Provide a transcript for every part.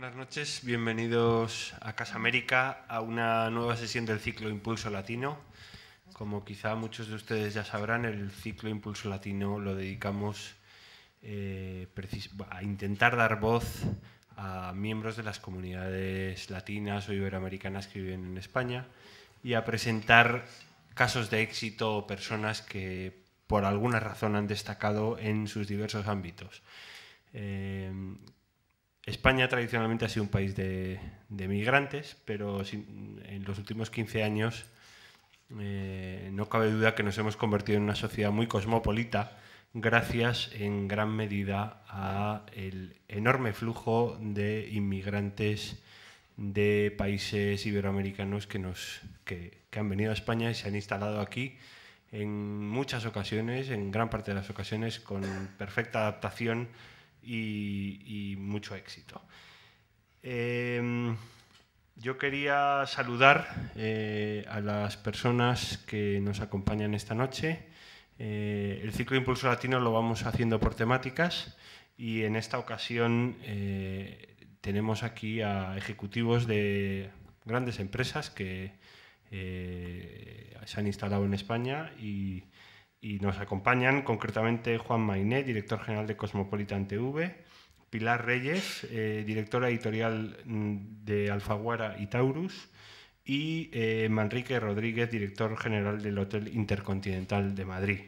Buenas noches, bienvenidos a Casa América, a una nueva sesión del ciclo Impulso Latino. Como quizá muchos de ustedes ya sabrán, el ciclo Impulso Latino lo dedicamos a intentar dar voz a miembros de las comunidades latinas o iberoamericanas que viven en España y a presentar casos de éxito o personas que por alguna razón han destacado en sus diversos ámbitos. España tradicionalmente ha sido un país de migrantes, pero en los últimos 15 años no cabe duda que nos hemos convertido en una sociedad muy cosmopolita, gracias en gran medida al enorme flujo de inmigrantes de países iberoamericanos que han venido a España y se han instalado aquí en muchas ocasiones, en gran parte de las ocasiones, con perfecta adaptación y mucho éxito. Yo quería saludar a las personas que nos acompañan esta noche. El ciclo Impulso Latino lo vamos haciendo por temáticas y en esta ocasión tenemos aquí a ejecutivos de grandes empresas que se han instalado en España y nos acompañan concretamente Juan Mayné, director general de Cosmopolitan TV, Pilar Reyes, directora editorial de Alfaguara y Taurus, y Manrique Rodríguez, director general del Hotel Intercontinental de Madrid.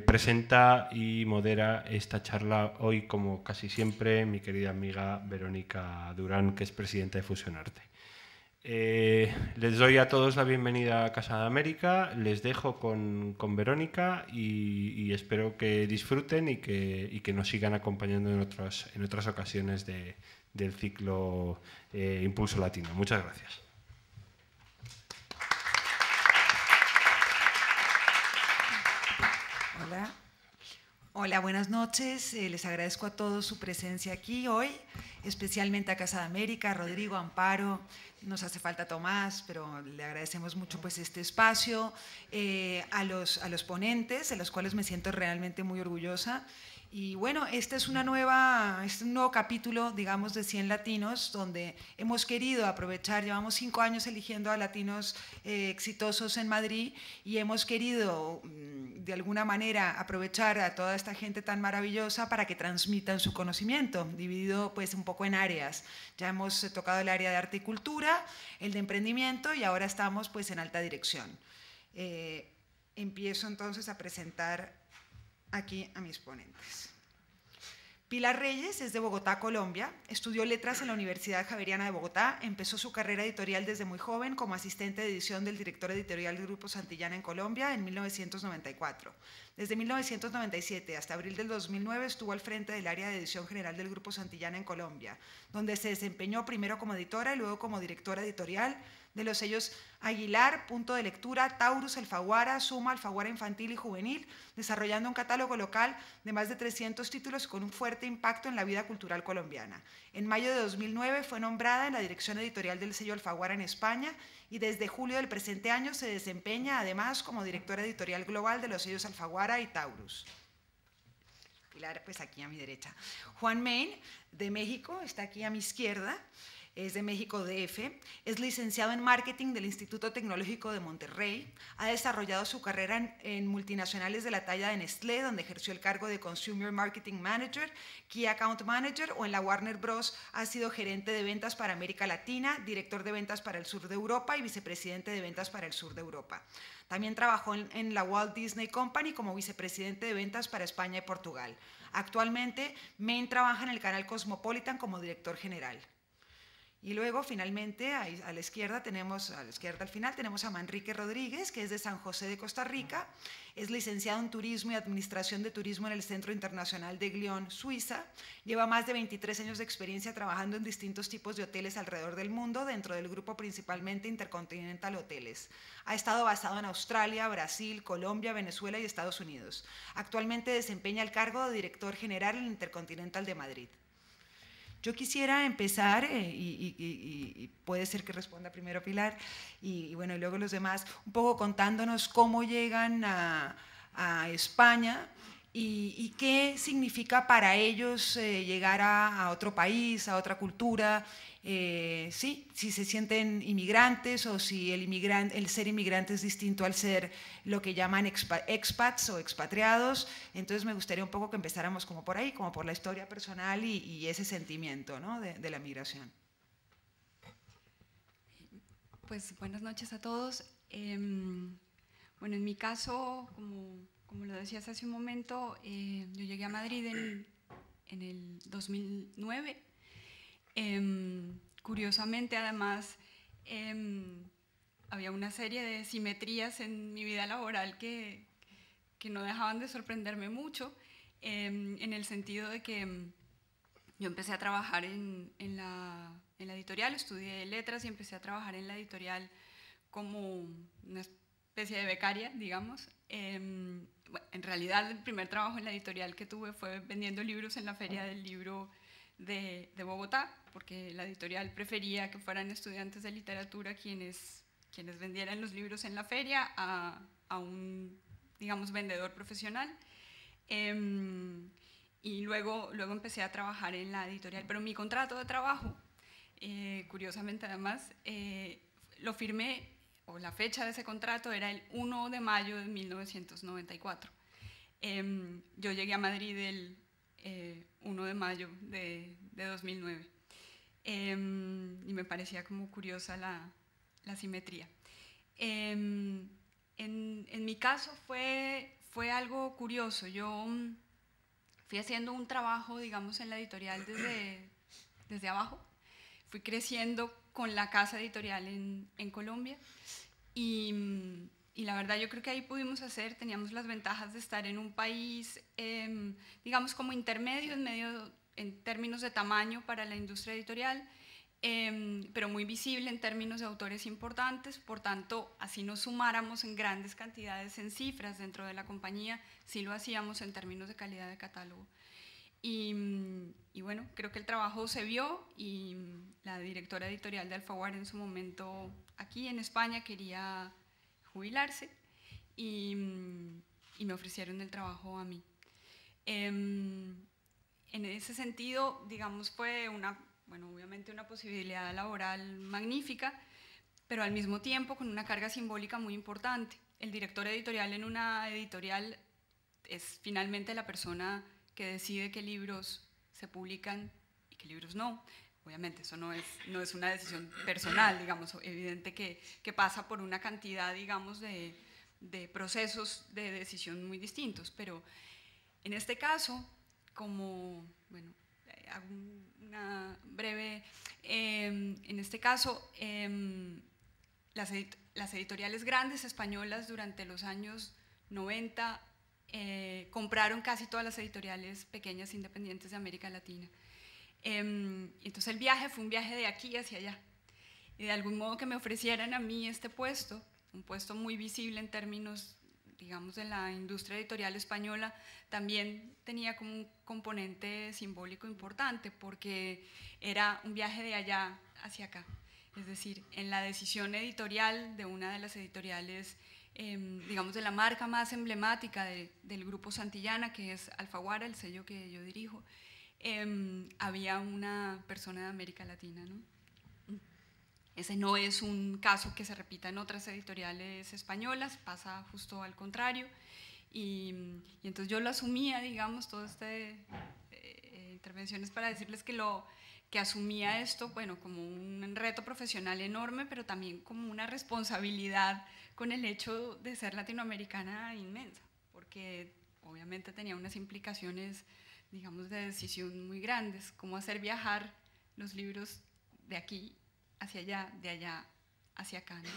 Presenta y modera esta charla hoy, como casi siempre, mi querida amiga Verónica Durán, que es presidenta de Fusionarte. Les doy a todos la bienvenida a Casa de América, les dejo con Verónica y espero que disfruten y que nos sigan acompañando en otras ocasiones del ciclo Impulso Latino. Muchas gracias. Hola. Hola, buenas noches. Les agradezco a todos su presencia aquí hoy, especialmente a Casa de América, a Rodrigo, a Amparo, nos hace falta Tomás, pero le agradecemos mucho pues, este espacio, a los ponentes, de los cuales me siento realmente muy orgullosa. Y bueno, este es un nuevo capítulo, digamos, de 100 latinos, donde hemos querido aprovechar, llevamos 5 años eligiendo a latinos exitosos en Madrid y hemos querido, de alguna manera, aprovechar a toda esta gente tan maravillosa para que transmitan su conocimiento, dividido pues un poco en áreas. Ya hemos tocado el área de arte y cultura, el de emprendimiento y ahora estamos pues en alta dirección. Empiezo entonces a presentar aquí a mis ponentes. Pilar Reyes es de Bogotá, Colombia. Estudió letras en la Universidad Javeriana de Bogotá. Empezó su carrera editorial desde muy joven como asistente de edición del director editorial del Grupo Santillana en Colombia en 1994. Desde 1997 hasta abril del 2009 estuvo al frente del área de edición general del Grupo Santillana en Colombia, donde se desempeñó primero como editora y luego como directora editorial de los sellos Aguilar, Punto de Lectura, Taurus, Alfaguara, Suma, Alfaguara Infantil y Juvenil, desarrollando un catálogo local de más de 300 títulos con un fuerte impacto en la vida cultural colombiana. En mayo de 2009 fue nombrada en la dirección editorial del sello Alfaguara en España y desde julio del presente año se desempeña además como directora editorial global de los sellos Alfaguara y Taurus. Pilar, pues aquí a mi derecha. Juan Mayné, de México, está aquí a mi izquierda. Es de México DF, es licenciado en Marketing del Instituto Tecnológico de Monterrey, ha desarrollado su carrera en multinacionales de la talla de Nestlé, donde ejerció el cargo de Consumer Marketing Manager, Key Account Manager, o en la Warner Bros. Ha sido gerente de ventas para América Latina, director de ventas para el sur de Europa y vicepresidente de ventas para el sur de Europa. También trabajó en la Walt Disney Company como vicepresidente de ventas para España y Portugal. Actualmente, Mayné trabaja en el canal Cosmopolitan como director general. Y luego, finalmente, ahí a la izquierda al final, tenemos a Manrique Rodríguez, que es de San José de Costa Rica, es licenciado en Turismo y Administración de Turismo en el Centro Internacional de Glion, Suiza, lleva más de 23 años de experiencia trabajando en distintos tipos de hoteles alrededor del mundo, dentro del grupo principalmente Intercontinental Hoteles. Ha estado basado en Australia, Brasil, Colombia, Venezuela y Estados Unidos. Actualmente desempeña el cargo de director general en el Intercontinental de Madrid. Yo quisiera empezar, y puede ser que responda primero Pilar, y bueno, y luego los demás, un poco contándonos cómo llegan a España y qué significa para ellos llegar a otro país, a otra cultura, sí, si se sienten inmigrantes o si el ser inmigrante es distinto al ser lo que llaman expats o expatriados. Entonces me gustaría un poco que empezáramos como por ahí, como por la historia personal y ese sentimiento, ¿no?, de la migración. Pues buenas noches a todos. Bueno, en mi caso, como lo decías hace un momento, yo llegué a Madrid en el 2009. Curiosamente, además, había una serie de simetrías en mi vida laboral que no dejaban de sorprenderme mucho, en el sentido de que yo empecé a trabajar en la editorial, estudié letras y empecé a trabajar en la editorial como una especie de becaria, digamos. Bueno, en realidad el primer trabajo en la editorial que tuve fue vendiendo libros en la Feria del Libro de Bogotá, porque la editorial prefería que fueran estudiantes de literatura quienes vendieran los libros en la feria a un, digamos, vendedor profesional. Y luego empecé a trabajar en la editorial, pero mi contrato de trabajo, curiosamente además, lo firmé, o la fecha de ese contrato era el 1 de mayo de 1994. Yo llegué a Madrid el 1 de mayo de 2009, y me parecía como curiosa la simetría. En mi caso fue algo curioso. Yo fui haciendo un trabajo, digamos, en la editorial desde abajo. Fui creciendo con la casa editorial en Colombia y la verdad yo creo que ahí teníamos las ventajas de estar en un país, digamos, como intermedio, en términos de tamaño para la industria editorial, pero muy visible en términos de autores importantes. Por tanto, así nos sumáramos en grandes cantidades en cifras dentro de la compañía, sí lo hacíamos en términos de calidad de catálogo. Y bueno, creo que el trabajo se vio y la directora editorial de Alfaguara en su momento aquí en España quería jubilarse y me ofrecieron el trabajo a mí. En ese sentido, digamos, fue obviamente una posibilidad laboral magnífica, pero al mismo tiempo con una carga simbólica muy importante. El director editorial en una editorial es finalmente la persona que decide qué libros se publican y qué libros no. Obviamente eso no es una decisión personal, digamos, evidente que pasa por una cantidad, digamos, de procesos de decisión muy distintos, pero en este caso, como, bueno, hago una breve, en este caso, las editoriales grandes españolas durante los años 90 compraron casi todas las editoriales pequeñas independientes de América Latina. Entonces el viaje fue un viaje de aquí hacia allá. Y de algún modo que me ofrecieran a mí este puesto, un puesto muy visible en términos, digamos, de la industria editorial española, también tenía como un componente simbólico importante, porque era un viaje de allá hacia acá. Es decir, en la decisión editorial de una de las editoriales, digamos, de la marca más emblemática del grupo Santillana, que es Alfaguara, el sello que yo dirijo, había una persona de América Latina, ¿no? Ese no es un caso que se repita en otras editoriales españolas, pasa justo al contrario. Y entonces yo lo asumía, digamos, todas estas intervenciones para decirles que asumía esto, bueno, como un reto profesional enorme, pero también como una responsabilidad con el hecho de ser latinoamericana inmensa, porque obviamente tenía unas implicaciones, digamos, de decisión muy grandes, como hacer viajar los libros de aquí hacia allá, de allá hacia acá, ¿no?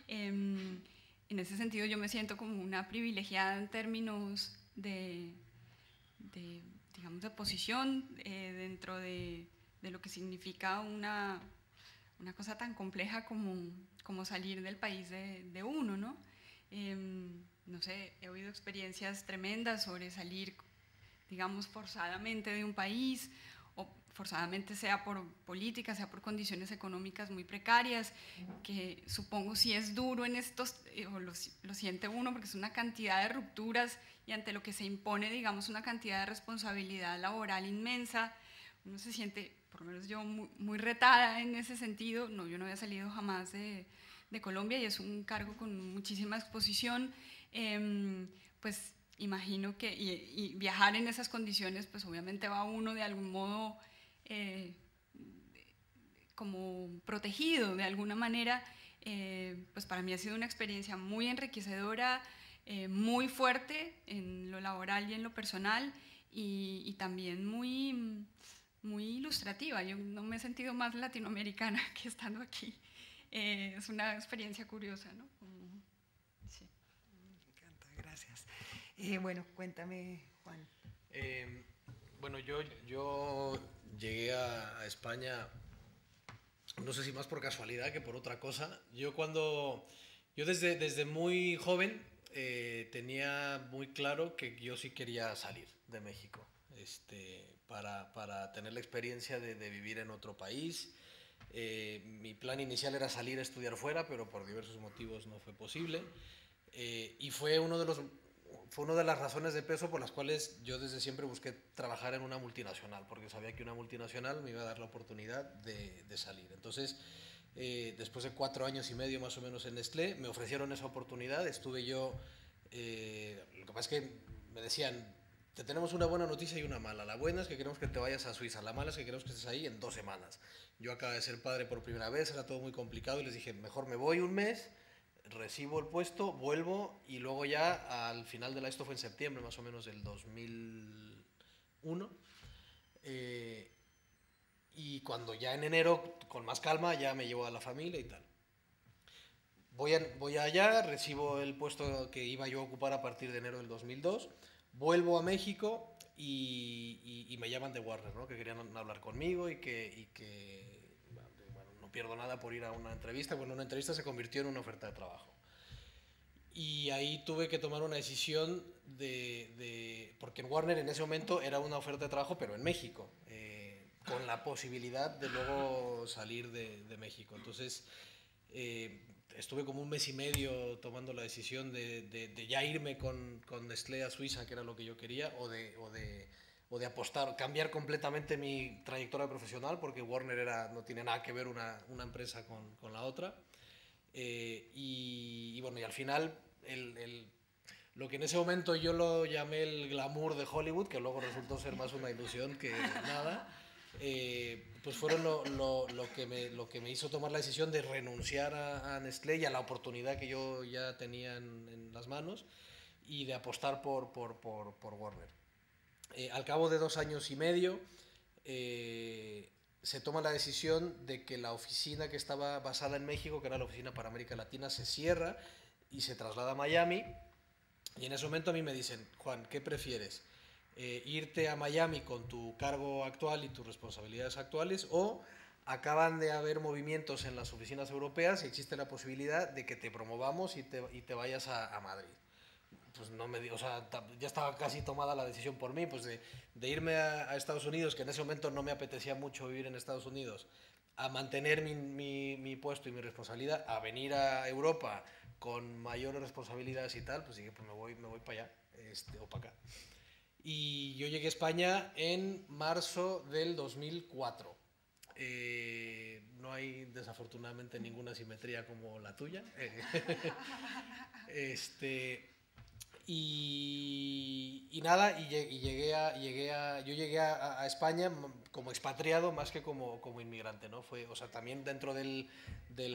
En ese sentido yo me siento como una privilegiada en términos digamos, de posición dentro de lo que significa una cosa tan compleja como salir del país de uno, ¿no? No sé, he oído experiencias tremendas sobre salir, digamos, forzadamente de un país, o forzadamente sea por política, sea por condiciones económicas muy precarias, que supongo sí es duro en estos, o lo siente uno porque es una cantidad de rupturas y ante lo que se impone, digamos, una cantidad de responsabilidad laboral inmensa. Uno se siente, por lo menos yo, muy, muy retada en ese sentido. No, yo no había salido jamás de Colombia y es un cargo con muchísima exposición. Pues imagino que y viajar en esas condiciones, pues obviamente va uno de algún modo como protegido de alguna manera. Pues para mí ha sido una experiencia muy enriquecedora, muy fuerte en lo laboral y en lo personal, y también muy, muy ilustrativa. Yo no me he sentido más latinoamericana que estando aquí. Es una experiencia curiosa, ¿no? Sí. Me encanta, gracias. Bueno, cuéntame, Juan. Bueno, yo llegué a España, no sé si más por casualidad que por otra cosa. Yo desde muy joven tenía muy claro que yo sí quería salir de México, para tener la experiencia de vivir en otro país. Mi plan inicial era salir a estudiar fuera, pero por diversos motivos no fue posible. Y fue una de las razones de peso por las cuales yo desde siempre busqué trabajar en una multinacional, porque sabía que una multinacional me iba a dar la oportunidad de salir. Entonces, después de 4 años y medio más o menos en Nestlé, me ofrecieron esa oportunidad. Estuve yo, lo que pasa es que me decían, te tenemos una buena noticia y una mala. La buena es que queremos que te vayas a Suiza, la mala es que queremos que estés ahí en 2 semanas. Yo acababa de ser padre por primera vez, era todo muy complicado y les dije, mejor me voy un mes, recibo el puesto, vuelvo y luego ya al final de esto fue en septiembre más o menos del 2001, y cuando ya en enero con más calma ya me llevo a la familia y tal. Voy allá, recibo el puesto que iba yo a ocupar a partir de enero del 2002, vuelvo a México y me llaman de Warner, ¿no? Que querían hablar conmigo y que bueno, no pierdo nada por ir a una entrevista. Bueno, una entrevista se convirtió en una oferta de trabajo. Y ahí tuve que tomar una decisión porque en Warner en ese momento era una oferta de trabajo, pero en México, con la posibilidad de luego salir de México. Entonces, estuve como un mes y medio tomando la decisión de ya irme con Nestlé a Suiza, que era lo que yo quería, o de apostar, cambiar completamente mi trayectoria profesional, porque Warner no tiene nada que ver una empresa con la otra. Y bueno, y al final lo que en ese momento yo lo llamé el glamour de Hollywood, que luego resultó ser más una ilusión que nada, pues fueron lo que me hizo tomar la decisión de renunciar a Nestlé y a la oportunidad que yo ya tenía en las manos y de apostar por Warner. Al cabo de 2 años y medio se toma la decisión de que la oficina que estaba basada en México, que era la oficina para América Latina, se cierra y se traslada a Miami. Y en ese momento a mí me dicen, Juan, ¿qué prefieres? ¿Irte a Miami con tu cargo actual y tus responsabilidades actuales, o acaban de haber movimientos en las oficinas europeas y existe la posibilidad de que te promovamos y te vayas a Madrid? Pues no o sea, ya estaba casi tomada la decisión por mí, pues de irme a Estados Unidos, que en ese momento no me apetecía mucho vivir en Estados Unidos, a mantener mi puesto y mi responsabilidad, a venir a Europa con mayores responsabilidades y tal, pues dije, pues me voy para allá, o para acá. Y yo llegué a España en marzo del 2004. No hay desafortunadamente ninguna simetría como la tuya. Y nada, yo llegué a España como expatriado más que como inmigrante, ¿no? O sea, también dentro de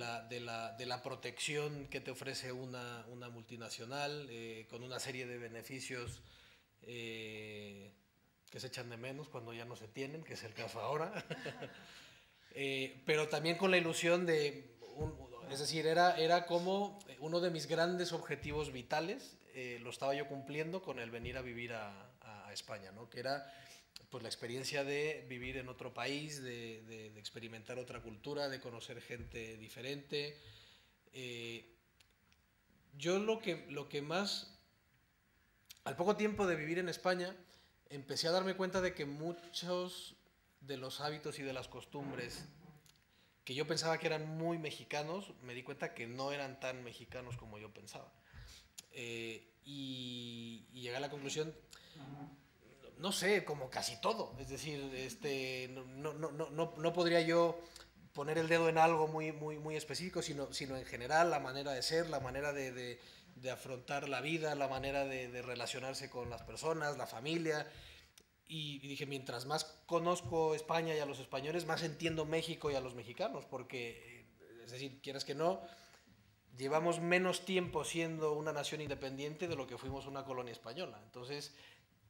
la protección que te ofrece una multinacional, con una serie de beneficios que se echan de menos cuando ya no se tienen, que es el caso ahora. Pero también con la ilusión es decir, era como uno de mis grandes objetivos vitales, lo estaba yo cumpliendo con el venir a vivir a España, ¿no? Que era pues la experiencia de vivir en otro país, de experimentar otra cultura, de conocer gente diferente. Yo lo que más, al poco tiempo de vivir en España, empecé a darme cuenta de que muchos de los hábitos y de las costumbres que yo pensaba que eran muy mexicanos, me di cuenta que no eran tan mexicanos como yo pensaba. Y llegué a la conclusión, no sé, como casi todo. Es decir, no podría yo poner el dedo en algo muy específico, sino en general la manera de ser, la manera de afrontar la vida, la manera de relacionarse con las personas, la familia. Y dije, mientras más conozco España y a los españoles, más entiendo México y a los mexicanos, porque, es decir, quieras que no, llevamos menos tiempo siendo una nación independiente de lo que fuimos una colonia española. Entonces,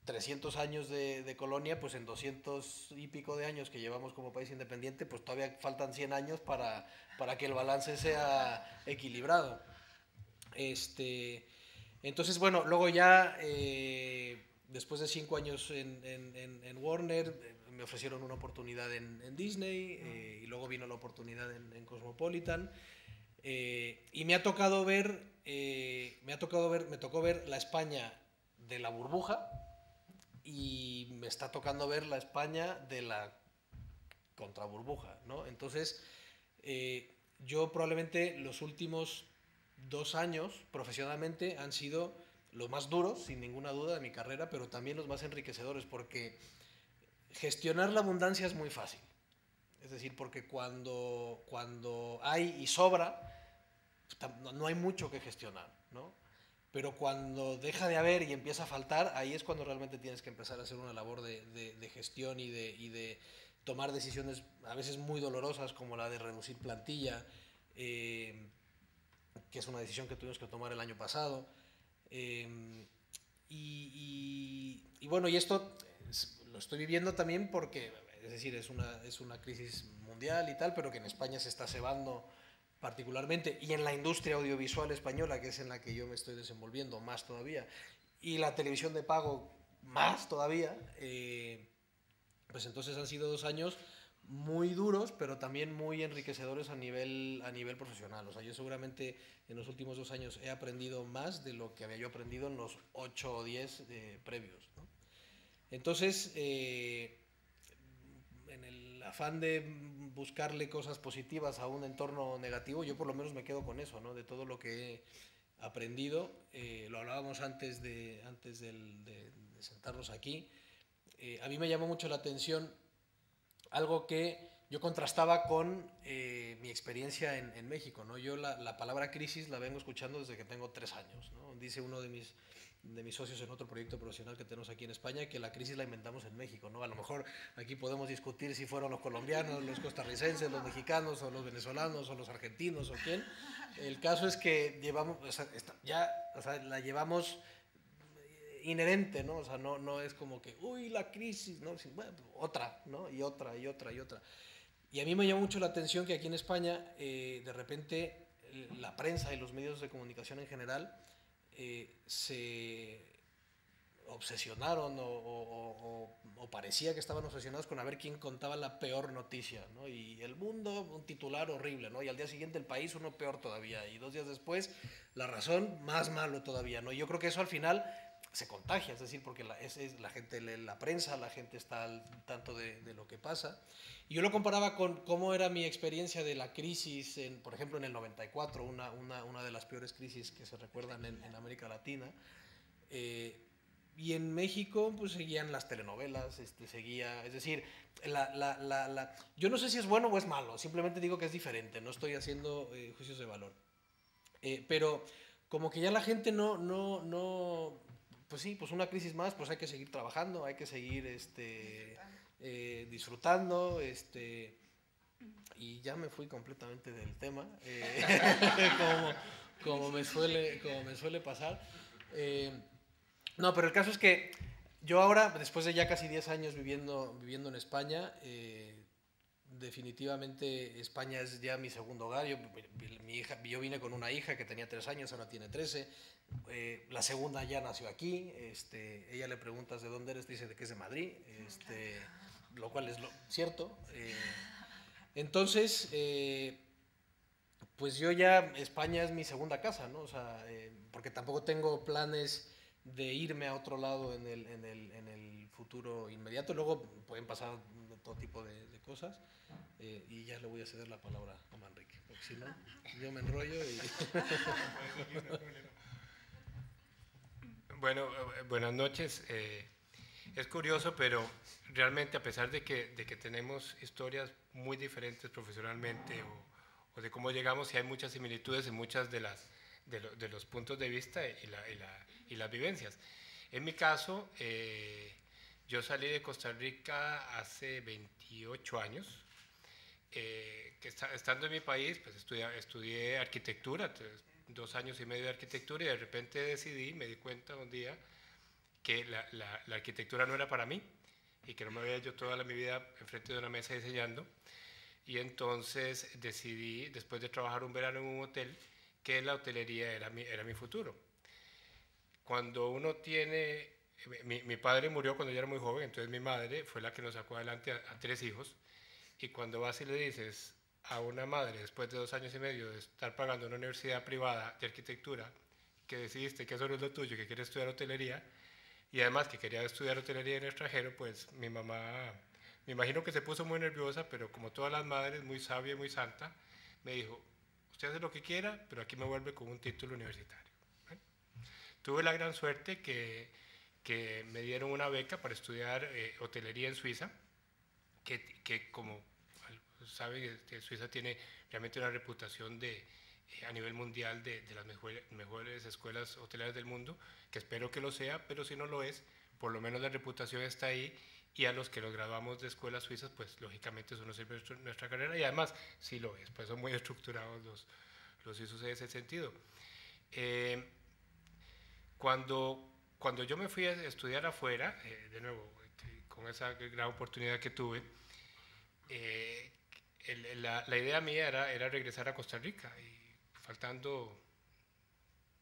300 años de colonia, pues en 200 y pico de años que llevamos como país independiente, pues todavía faltan 100 años para que el balance sea equilibrado. Entonces, bueno, luego ya, después de 5 años en Warner, me ofrecieron una oportunidad en Disney, y luego vino la oportunidad en Cosmopolitan. Y me tocó ver la España de la burbuja, y me está tocando ver la España de la contraburbuja, ¿no? Entonces, yo probablemente los últimos 2 años profesionalmente han sido los más duros, sin ninguna duda, de mi carrera, pero también los más enriquecedores, porque gestionar la abundancia es muy fácil. Es decir, porque cuando hay y sobra, no hay mucho que gestionar, ¿no? Pero cuando deja de haber y empieza a faltar, ahí es cuando realmente tienes que empezar a hacer una labor de gestión y de tomar decisiones a veces muy dolorosas, como la de reducir plantilla, que es una decisión que tuvimos que tomar el año pasado. Y bueno, y esto lo estoy viviendo también porque, es decir, es una crisis mundial y tal, pero que en España se está cebando particularmente, y en la industria audiovisual española, que es en la que yo me estoy desenvolviendo más todavía, y la televisión de pago más todavía, pues entonces han sido 2 años muy duros, pero también muy enriquecedores a nivel profesional. O sea, yo seguramente en los últimos 2 años he aprendido más de lo que había yo aprendido en los 8 o 10 previos, ¿no? Entonces, en el afán de buscarle cosas positivas a un entorno negativo, yo por lo menos me quedo con eso, ¿no? De todo lo que he aprendido. Lo hablábamos antes de sentarnos aquí. A mí me llamó mucho la atención algo que yo contrastaba con mi experiencia en México, ¿no? Yo la palabra crisis la vengo escuchando desde que tengo 3 años, ¿no? Dice uno de mis socios en otro proyecto profesional que tenemos aquí en España, que la crisis la inventamos en México, ¿no? A lo mejor aquí podemos discutir si fueron los colombianos, los costarricenses, los mexicanos, o los venezolanos, o los argentinos, o quién. El caso es que llevamos, la llevamos inherente, ¿no? O sea, no es como que, uy, la crisis, ¿no? Bueno, otra, ¿no? Y otra. Y a mí me llamó mucho la atención que aquí en España, de repente, la prensa y los medios de comunicación en general se obsesionaron o parecía que estaban obsesionados con a ver quién contaba la peor noticia, ¿no? Y El Mundo, un titular horrible, ¿no? Y al día siguiente El País, uno peor todavía, y 2 días después La Razón, más malo todavía, ¿no? Y yo creo que eso al final se contagia, es decir, porque la gente lee la prensa, la gente está al tanto de lo que pasa. Y yo lo comparaba con cómo era mi experiencia de la crisis, por ejemplo, en el 94, una de las peores crisis que se recuerdan en América Latina. Y en México, pues seguían las telenovelas, es decir, yo no sé si es bueno o es malo, simplemente digo que es diferente, no estoy haciendo juicios de valor. Pero como que ya la gente pues sí, pues una crisis más, pues hay que seguir trabajando, hay que seguir disfrutando, y ya me fui completamente del tema, como me suele pasar. No, pero el caso es que yo ahora, después de ya casi 10 años viviendo en España, definitivamente España es ya mi segundo hogar. Yo vine con una hija que tenía 3 años, ahora tiene 13. La segunda ya nació aquí. Ella le preguntas de dónde eres, dice de que es de Madrid, lo cual es cierto. Entonces, pues yo ya, España es mi segunda casa, ¿no? O sea, porque tampoco tengo planes de irme a otro lado en el futuro inmediato. Luego pueden pasar todo tipo de cosas. Y ya le voy a ceder la palabra a Manrique, porque si no, yo me enrollo y... Bueno, buenas noches. Es curioso, pero realmente a pesar de que tenemos historias muy diferentes profesionalmente o de cómo llegamos, sí hay muchas similitudes en muchas de los puntos de vista y las vivencias. En mi caso, yo salí de Costa Rica hace 28 años. Estando en mi país, pues estudié arquitectura, 2 años y medio de arquitectura, y de repente me di cuenta un día que la arquitectura no era para mí y que no me veía yo toda mi vida enfrente de una mesa diseñando. Y entonces decidí, después de trabajar un verano en un hotel, que la hotelería era mi futuro. Cuando uno tiene... Mi padre murió cuando yo era muy joven, entonces mi madre fue la que nos sacó adelante a 3 hijos. Y cuando vas y le dices a una madre, después de 2 años y medio de estar pagando una universidad privada de arquitectura, que decidiste que eso no es lo tuyo, que quieres estudiar hotelería, y además que quería estudiar hotelería en el extranjero, pues mi mamá, me imagino que se puso muy nerviosa, pero como todas las madres, muy sabia y muy santa, me dijo, usted hace lo que quiera, pero aquí me vuelve con un título universitario. Tuve la gran suerte que me dieron una beca para estudiar hotelería en Suiza, que como saben, Suiza tiene realmente una reputación a nivel mundial de las mejores escuelas hoteleras del mundo, que espero que lo sea, pero si no lo es, por lo menos la reputación está ahí, y a los que nos graduamos de escuelas suizas, pues lógicamente eso nos sirve nuestra carrera, y además sí lo es, pues son muy estructurados los suizos en ese sentido. Cuando yo me fui a estudiar afuera, de nuevo, con esa gran oportunidad que tuve, la idea mía era regresar a Costa Rica, y faltando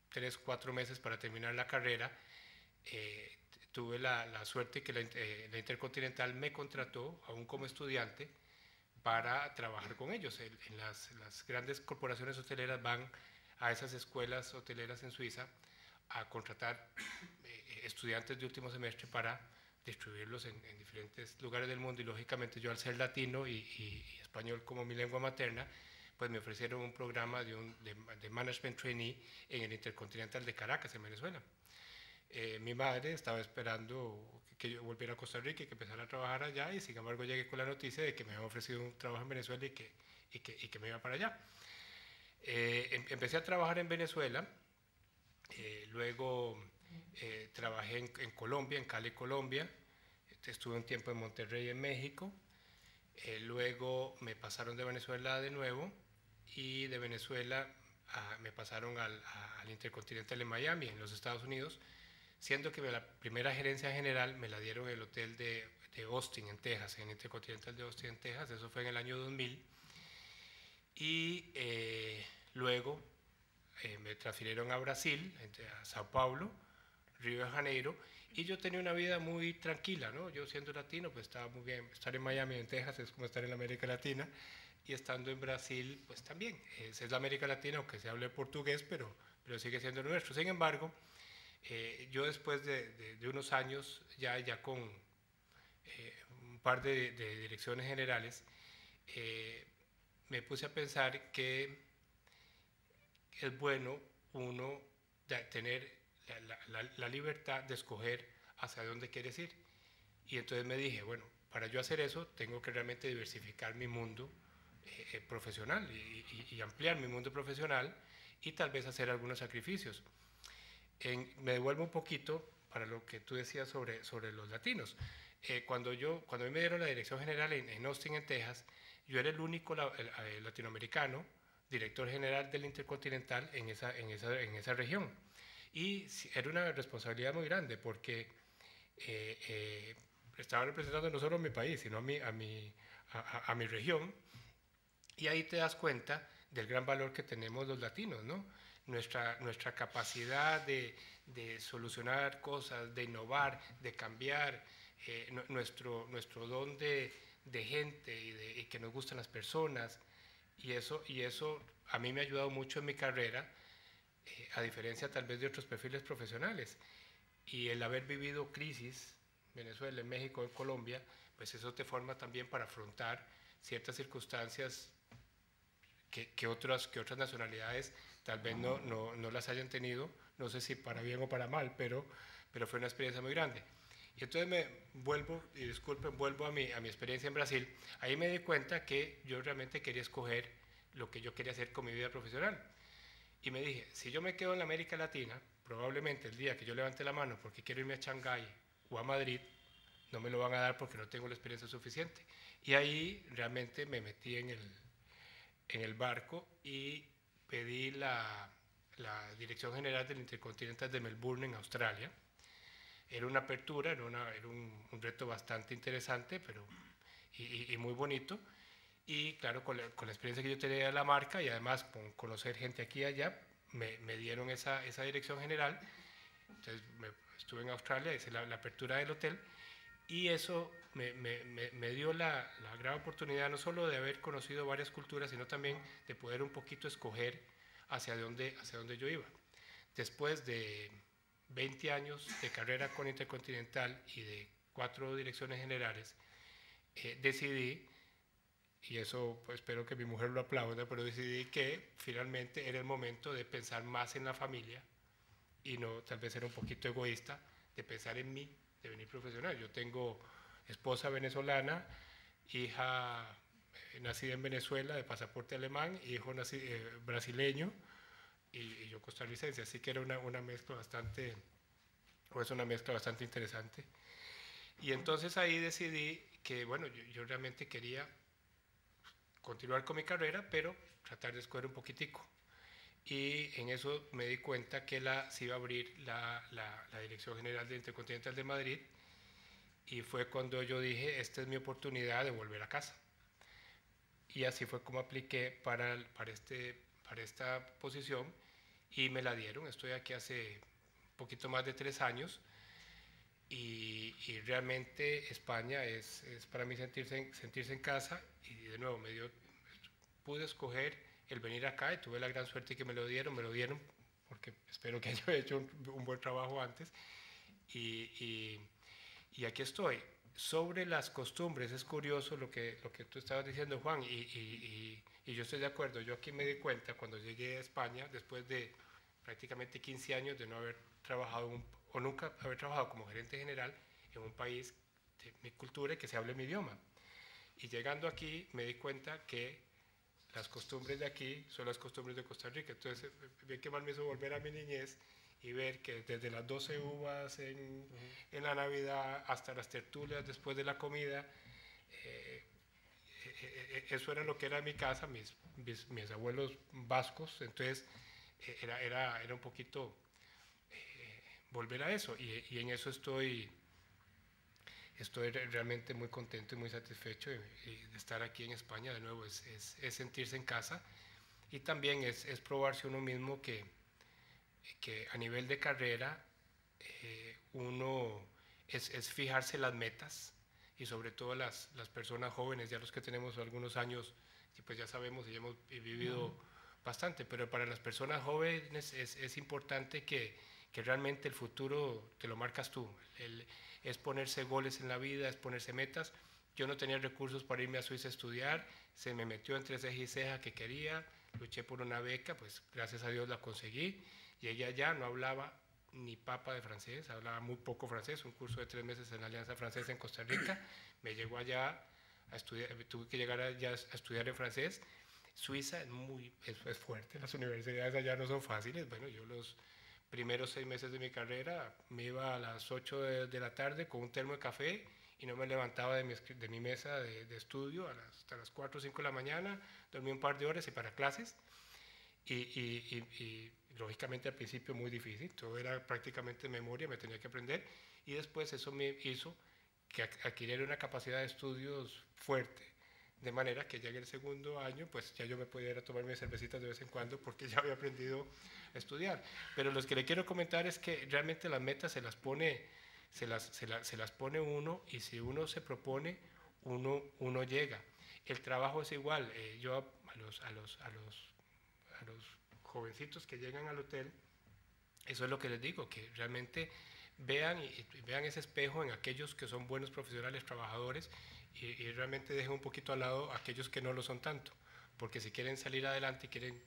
3, 4 meses para terminar la carrera, tuve la suerte que la Intercontinental me contrató, aún como estudiante, para trabajar con ellos. Las grandes corporaciones hoteleras van a esas escuelas hoteleras en Suiza a contratar estudiantes de último semestre para distribuirlos en diferentes lugares del mundo, y lógicamente yo, al ser latino y español como mi lengua materna, pues me ofrecieron un programa de Management Trainee en el Intercontinental de Caracas, en Venezuela. Mi madre estaba esperando que yo volviera a Costa Rica y que empezara a trabajar allá, y sin embargo llegué con la noticia de que me habían ofrecido un trabajo en Venezuela y que me iba para allá. Empecé a trabajar en Venezuela, luego trabajé en Colombia, en Cali, Colombia, estuve un tiempo en Monterrey, en México, luego me pasaron de Venezuela de nuevo, y de Venezuela me pasaron al Intercontinental en Miami, en los Estados Unidos, siendo que la primera gerencia general me la dieron en el hotel de Austin, en Texas, en el Intercontinental de Austin, en Texas. Eso fue en el año 2000, y luego me transfirieron a Brasil, a Sao Paulo, Río de Janeiro, y yo tenía una vida muy tranquila, ¿no? Yo, siendo latino, pues estaba muy bien. Estar en Miami, en Texas, es como estar en la América Latina, y estando en Brasil, pues también. Es la América Latina, aunque se hable portugués, pero sigue siendo nuestro. Sin embargo, yo, después de unos años, ya con un par de direcciones generales, me puse a pensar que es bueno uno tener la libertad de escoger hacia dónde quieres ir. Y entonces me dije, bueno, para yo hacer eso tengo que realmente diversificar mi mundo profesional y ampliar mi mundo profesional, y tal vez hacer algunos sacrificios. Me devuelvo un poquito para lo que tú decías sobre los latinos. Cuando a mí me dieron la dirección general en Austin, en Texas, yo era el único latinoamericano director general del Intercontinental en esa región. Y era una responsabilidad muy grande, porque estaba representando no solo a mi país, sino a mi región, y ahí te das cuenta del gran valor que tenemos los latinos, ¿no? Nuestra capacidad de solucionar cosas, de innovar, de cambiar, nuestro don de gente, y que nos gustan las personas, y eso a mí me ha ayudado mucho en mi carrera, a diferencia tal vez de otros perfiles profesionales. Y el haber vivido crisis Venezuela, en México, en Colombia, pues eso te forma también para afrontar ciertas circunstancias que otras nacionalidades tal vez no las hayan tenido, no sé si para bien o para mal, pero fue una experiencia muy grande. Y entonces vuelvo a mi experiencia en Brasil. Ahí me di cuenta que yo realmente quería escoger lo que yo quería hacer con mi vida profesional. Y me dije, si yo me quedo en la América Latina, probablemente el día que yo levante la mano porque quiero irme a Shanghái o a Madrid, no me lo van a dar porque no tengo la experiencia suficiente. Y ahí realmente me metí en el barco y pedí la Dirección General del Intercontinental de Melbourne, en Australia. Era una apertura, era un reto bastante interesante y muy bonito. Y claro, con la experiencia que yo tenía de la marca y además con conocer gente aquí y allá, me dieron esa dirección general. Entonces estuve en Australia, hice la apertura del hotel y eso me dio la gran oportunidad no solo de haber conocido varias culturas, sino también de poder un poquito escoger hacia dónde yo iba. Después de 20 años de carrera con Intercontinental y de 4 direcciones generales, decidí, y eso pues, espero que mi mujer lo aplauda, pero decidí que finalmente era el momento de pensar más en la familia y no tal vez era un poquito egoísta de pensar en mí, de venir profesional. Yo tengo esposa venezolana, hija nacida en Venezuela de pasaporte alemán, hijo brasileño y yo costarricense, así que era una mezcla bastante, o es una mezcla bastante interesante. Y entonces ahí decidí que, bueno, yo realmente quería continuar con mi carrera, pero tratar de escoger un poquitico. Y en eso me di cuenta que se iba a abrir la Dirección General de Intercontinental de Madrid, y fue cuando yo dije, esta es mi oportunidad de volver a casa. Y así fue como apliqué para esta posición y me la dieron. Estoy aquí hace un poquito más de 3 años y realmente España es para mí sentirse en casa, y de nuevo pude escoger el venir acá y tuve la gran suerte que me lo dieron porque espero que haya hecho un buen trabajo antes y aquí estoy. Sobre las costumbres, es curioso lo que tú estabas diciendo, Juan, y yo estoy de acuerdo. Yo aquí me di cuenta cuando llegué a España, después de prácticamente 15 años de no haber trabajado o nunca haber trabajado como gerente general en un país de mi cultura y que se hable mi idioma. Y llegando aquí me di cuenta que las costumbres de aquí son las costumbres de Costa Rica. Entonces, bien que mal me hizo volver a mi niñez y ver que desde las 12 uvas en la Navidad hasta las tertulias después de la comida, eso era lo que era mi casa, mis abuelos vascos. Entonces, era un poquito volver a eso, y en eso estoy realmente muy contento y muy satisfecho de estar aquí en España. De nuevo, es sentirse en casa, y también es probarse uno mismo que a nivel de carrera uno es fijarse las metas, y sobre todo las personas jóvenes, ya los que tenemos algunos años, y pues ya sabemos y ya hemos vivido bastante, pero para las personas jóvenes es importante que realmente el futuro te lo marcas tú. Es ponerse goles en la vida, es ponerse metas. Yo no tenía recursos para irme a Suiza a estudiar, se me metió entre ceja y ceja que quería, luché por una beca, pues gracias a Dios la conseguí. Llegué allá, no hablaba ni papa de francés, hablaba muy poco francés, un curso de 3 meses en la Alianza Francesa en Costa Rica, me llegó allá a estudiar, tuve que llegar allá a estudiar en francés. Suiza es fuerte, las universidades allá no son fáciles. Bueno, yo los primeros 6 meses de mi carrera me iba a las 8 de la tarde con un termo de café y no me levantaba de mi mesa de estudio hasta las 4 o 5 de la mañana, dormí un par de horas y para clases. Y lógicamente al principio muy difícil, todo era prácticamente memoria, me tenía que aprender, y después eso me hizo que adquiriera una capacidad de estudios fuerte, de manera que ya en el segundo año pues ya yo me podía ir a tomar mis cervecitas de vez en cuando porque ya había aprendido a estudiar. Pero lo que le quiero comentar es que realmente las metas se las pone uno, y si uno se propone, uno llega. El trabajo es igual. Yo a los jovencitos que llegan al hotel, eso es lo que les digo, que realmente vean vean ese espejo en aquellos que son buenos profesionales, trabajadores, y realmente dejen un poquito al lado a aquellos que no lo son tanto, porque si quieren salir adelante y quieren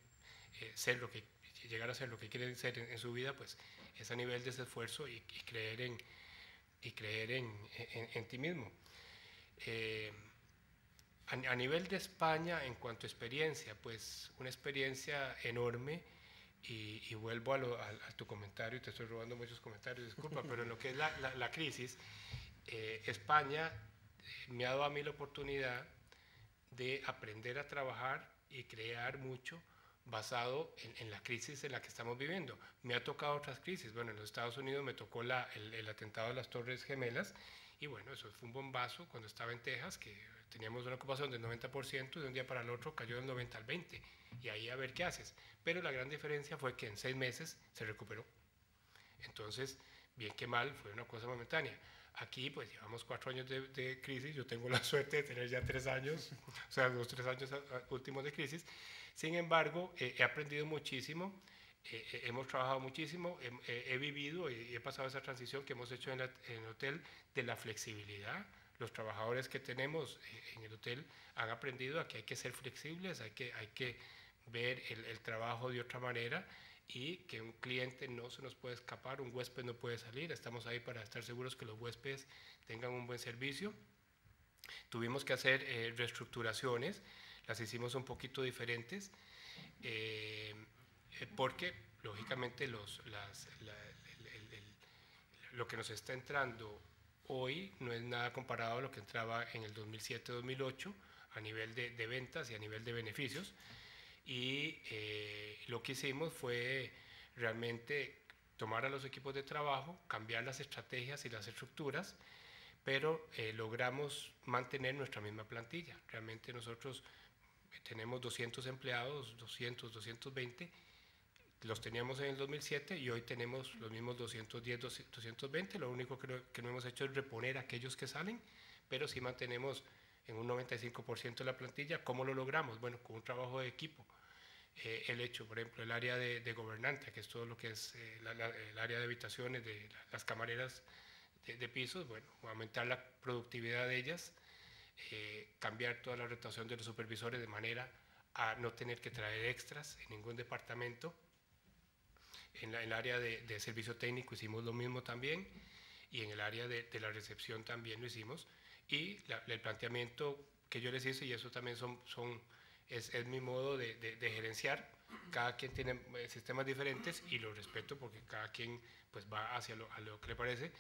llegar a ser lo que quieren ser en su vida, pues es a nivel de ese esfuerzo y creer en ti mismo. A nivel de España, en cuanto a experiencia, pues una experiencia enorme, y vuelvo a tu comentario, te estoy robando muchos comentarios, disculpa, pero en lo que es la crisis, España me ha dado a mí la oportunidad de aprender a trabajar y crear mucho basado en la crisis en la que estamos viviendo. Me ha tocado otras crisis. Bueno, en los Estados Unidos me tocó el atentado de las Torres Gemelas, y bueno, eso fue un bombazo cuando estaba en Texas, que teníamos una ocupación del 90% y de un día para el otro cayó del 90 al 20%, y ahí a ver qué haces. Pero la gran diferencia fue que en 6 meses se recuperó. Entonces, bien que mal, fue una cosa momentánea. Aquí pues llevamos 4 años de crisis, yo tengo la suerte de tener ya 3 años, o sea, 2-3 años últimos de crisis. Sin embargo, he aprendido muchísimo, hemos trabajado muchísimo, he vivido y he pasado esa transición que hemos hecho en el hotel, de la flexibilidad. Los trabajadores que tenemos en el hotel han aprendido a que hay que ser flexibles, hay que ver el trabajo de otra manera, y que un cliente no se nos puede escapar, un huésped no puede salir. Estamos ahí para estar seguros que los huéspedes tengan un buen servicio. Tuvimos que hacer reestructuraciones, las hicimos un poquito diferentes, porque lógicamente lo que nos está entrando hoy no es nada comparado a lo que entraba en el 2007-2008 a nivel de ventas y a nivel de beneficios. Y lo que hicimos fue realmente tomar a los equipos de trabajo, cambiar las estrategias y las estructuras, pero logramos mantener nuestra misma plantilla. Realmente nosotros tenemos 200 empleados, 200, 220, los teníamos en el 2007 y hoy tenemos los mismos 210, 220. Lo único que no hemos hecho es reponer a aquellos que salen, pero sí mantenemos en un 95% de la plantilla. ¿Cómo lo logramos? Bueno, con un trabajo de equipo. El hecho, por ejemplo, el área de gobernanza, que es todo lo que es el área de habitaciones, de las camareras de pisos, bueno, aumentar la productividad de ellas, cambiar toda la rotación de los supervisores de manera a no tener que traer extras en ningún departamento. En el área de servicio técnico hicimos lo mismo también, y en el área de la recepción también lo hicimos. Y el planteamiento que yo les hice, y eso también es mi modo de gerenciar. Cada quien tiene sistemas diferentes y lo respeto porque cada quien pues va hacia a lo que le parece.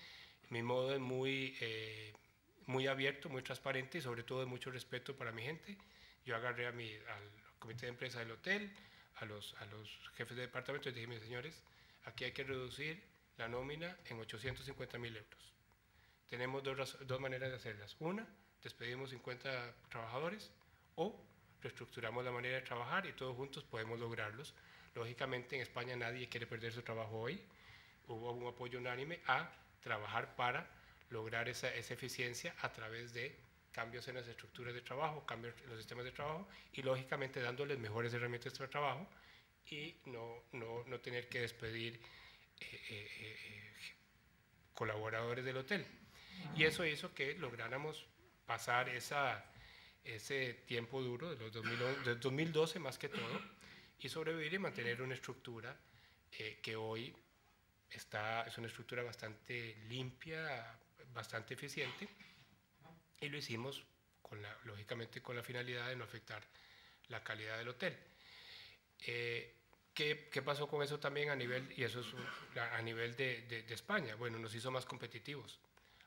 Mi modo es muy abierto, muy transparente, y sobre todo de mucho respeto para mi gente. Yo agarré al comité de empresa del hotel, a los jefes de departamento, y dije: mis señores, aquí hay que reducir la nómina en 850.000 euros. Tenemos dos maneras de hacerlas. Una, despedimos 50 trabajadores, o reestructuramos la manera de trabajar y todos juntos podemos lograrlos. Lógicamente en España nadie quiere perder su trabajo hoy. Hubo un apoyo unánime a trabajar para lograr esa eficiencia a través de cambios en las estructuras de trabajo, cambios en los sistemas de trabajo, y lógicamente dándoles mejores herramientas de trabajo, y no tener que despedir colaboradores del hotel. Y eso hizo que lográramos pasar ese tiempo duro de del 2012 más que todo, y sobrevivir y mantener una estructura que hoy es una estructura bastante limpia, bastante eficiente, y lo hicimos lógicamente con la finalidad de no afectar la calidad del hotel. ¿Qué pasó con eso también a nivel, y eso es a nivel de España? Bueno, nos hizo más competitivos.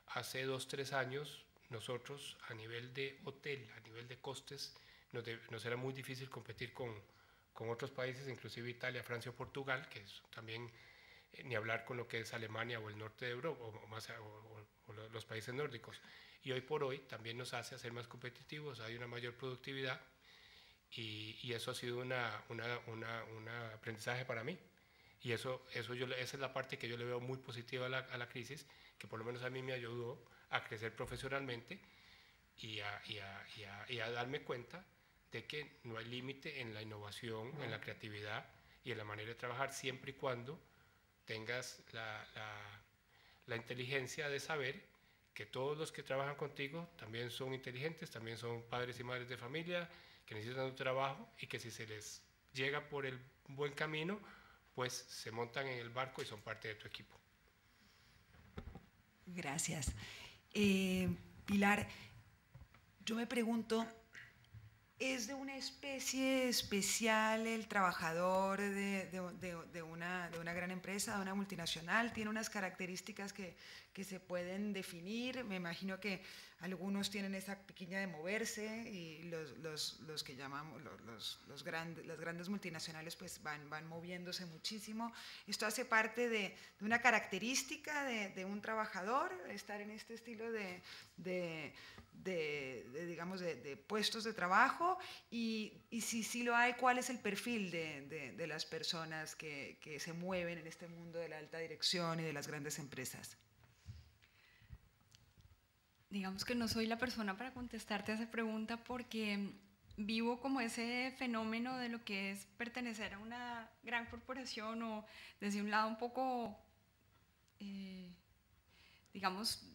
Hace 2-3 años nosotros a nivel de hotel, a nivel de costes, nos era muy difícil competir con otros países, inclusive Italia, Francia o Portugal, que es también ni hablar con lo que es Alemania o el norte de Europa, o los países nórdicos. Y hoy por hoy también nos hace ser más competitivos, hay una mayor productividad, y eso ha sido un aprendizaje para mí. Y esa es la parte que yo le veo muy positiva a la crisis, que por lo menos a mí me ayudó a crecer profesionalmente y a darme cuenta de que no hay límite en la innovación, en la creatividad y en la manera de trabajar, siempre y cuando tengas la inteligencia de saber que todos los que trabajan contigo también son inteligentes, también son padres y madres de familia, que necesitan un trabajo y que si se les llega por el buen camino, pues se montan en el barco y son parte de tu equipo. Gracias. Pilar, yo me pregunto, ¿es de una especie especial el trabajador de una gran empresa, de una multinacional? ¿Tiene unas características que se pueden definir? Me imagino que algunos tienen esa piquiña de moverse y los que llamamos las grandes multinacionales pues van moviéndose muchísimo. ¿Esto hace parte de una característica de un trabajador, estar en este estilo digamos, de puestos de trabajo? Y si lo hay, ¿cuál es el perfil de las personas que se mueven en este mundo de la alta dirección y de las grandes empresas? Digamos que no soy la persona para contestarte a esa pregunta porque vivo como ese fenómeno de lo que es pertenecer a una gran corporación o desde un lado un poco, digamos,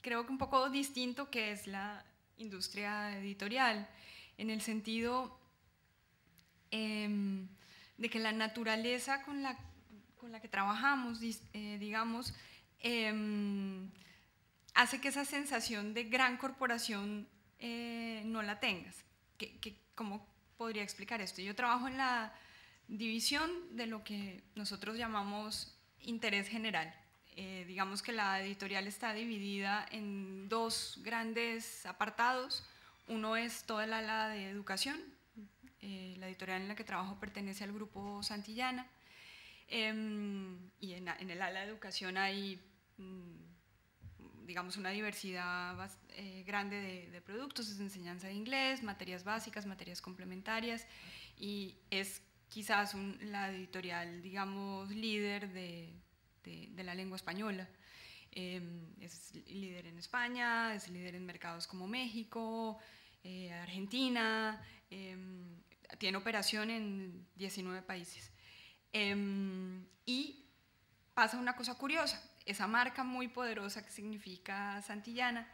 creo que un poco distinto, que es la industria editorial, en el sentido de que la naturaleza con la que trabajamos, digamos, hace que esa sensación de gran corporación no la tengas. ¿Cómo podría explicar esto? Yo trabajo en la división de lo que nosotros llamamos interés general. Digamos que la editorial está dividida en dos grandes apartados. Uno es toda el ala de educación. La editorial en la que trabajo pertenece al grupo Santillana. Y en el ala de educación hay digamos, una diversidad grande de productos, es enseñanza de inglés, materias básicas, materias complementarias, y es quizás la editorial, digamos, líder de la lengua española. Es líder en España, es líder en mercados como México, Argentina, tiene operación en 19 países. Y pasa una cosa curiosa. Esa marca muy poderosa que significa Santillana,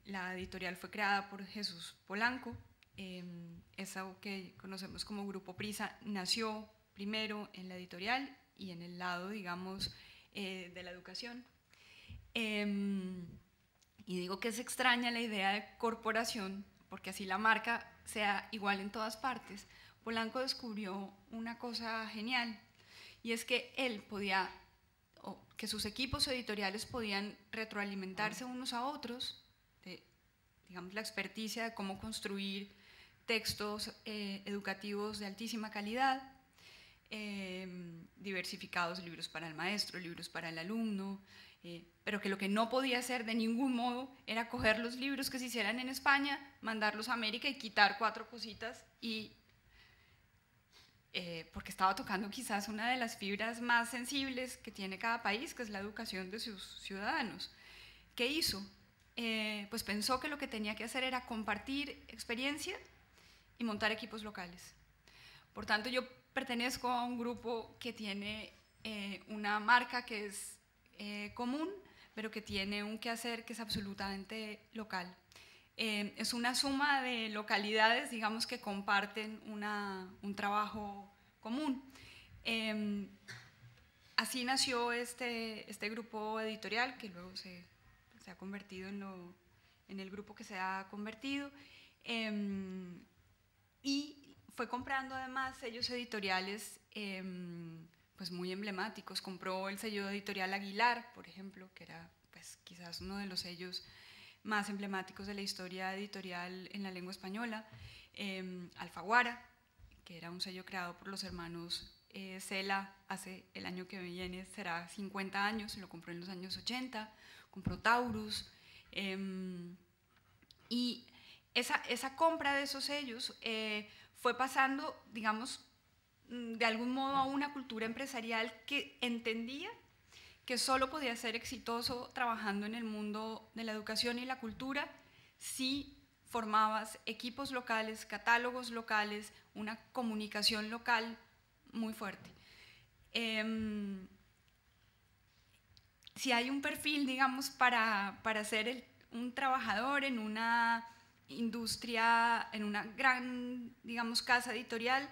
la editorial fue creada por Jesús Polanco. Eso que conocemos como Grupo Prisa nació primero en la editorial y en el lado, digamos, de la educación. Y digo que es extraña la idea de corporación, porque así la marca sea igual en todas partes. Polanco descubrió una cosa genial, y es que él podía, o que sus equipos editoriales podían retroalimentarse unos a otros, de, digamos, la experticia de cómo construir textos educativos de altísima calidad, diversificados, libros para el maestro, libros para el alumno, pero que lo que no podía hacer de ningún modo era coger los libros que se hicieran en España, mandarlos a América y quitar 4 cositas y porque estaba tocando quizás una de las fibras más sensibles que tiene cada país, que es la educación de sus ciudadanos. ¿Qué hizo? Pues pensó que lo que tenía que hacer era compartir experiencia y montar equipos locales. Por tanto, yo pertenezco a un grupo que tiene una marca que es común, pero que tiene un quehacer que es absolutamente local. Es una suma de localidades, digamos, que comparten un trabajo común. Así nació este grupo editorial, que luego se ha convertido en el grupo que se ha convertido, y fue comprando además sellos editoriales pues muy emblemáticos. Compró el sello editorial Aguilar, por ejemplo, que era pues, quizás uno de los sellos más emblemáticos de la historia editorial en la lengua española. Alfaguara, que era un sello creado por los hermanos Cela, hace el año que viene será 50 años, lo compró en los años 80, compró Taurus, y esa compra de esos sellos fue pasando, digamos, de algún modo a una cultura empresarial que entendía que solo podía ser exitoso trabajando en el mundo de la educación y la cultura si formabas equipos locales, catálogos locales, una comunicación local muy fuerte. si hay un perfil, digamos, para ser un trabajador en una industria, en una gran, digamos, casa editorial,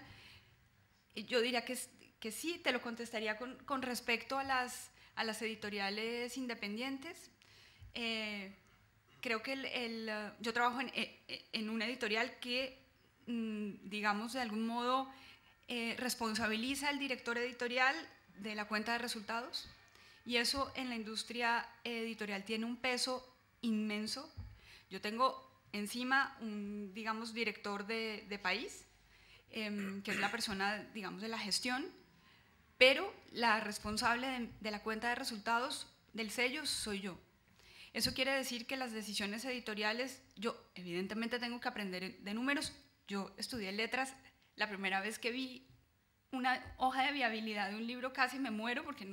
yo diría que sí, te lo contestaría con respecto a las editoriales independientes. Creo que yo trabajo en una editorial que, digamos, de algún modo responsabiliza al director editorial de la cuenta de resultados, y eso en la industria editorial tiene un peso inmenso. Yo tengo encima un, digamos, director de país, que es la persona, digamos, de la gestión, pero la responsable de la cuenta de resultados del sello soy yo. Eso quiere decir que las decisiones editoriales, yo evidentemente tengo que aprender de números. Yo estudié letras, la primera vez que vi una hoja de viabilidad de un libro casi me muero porque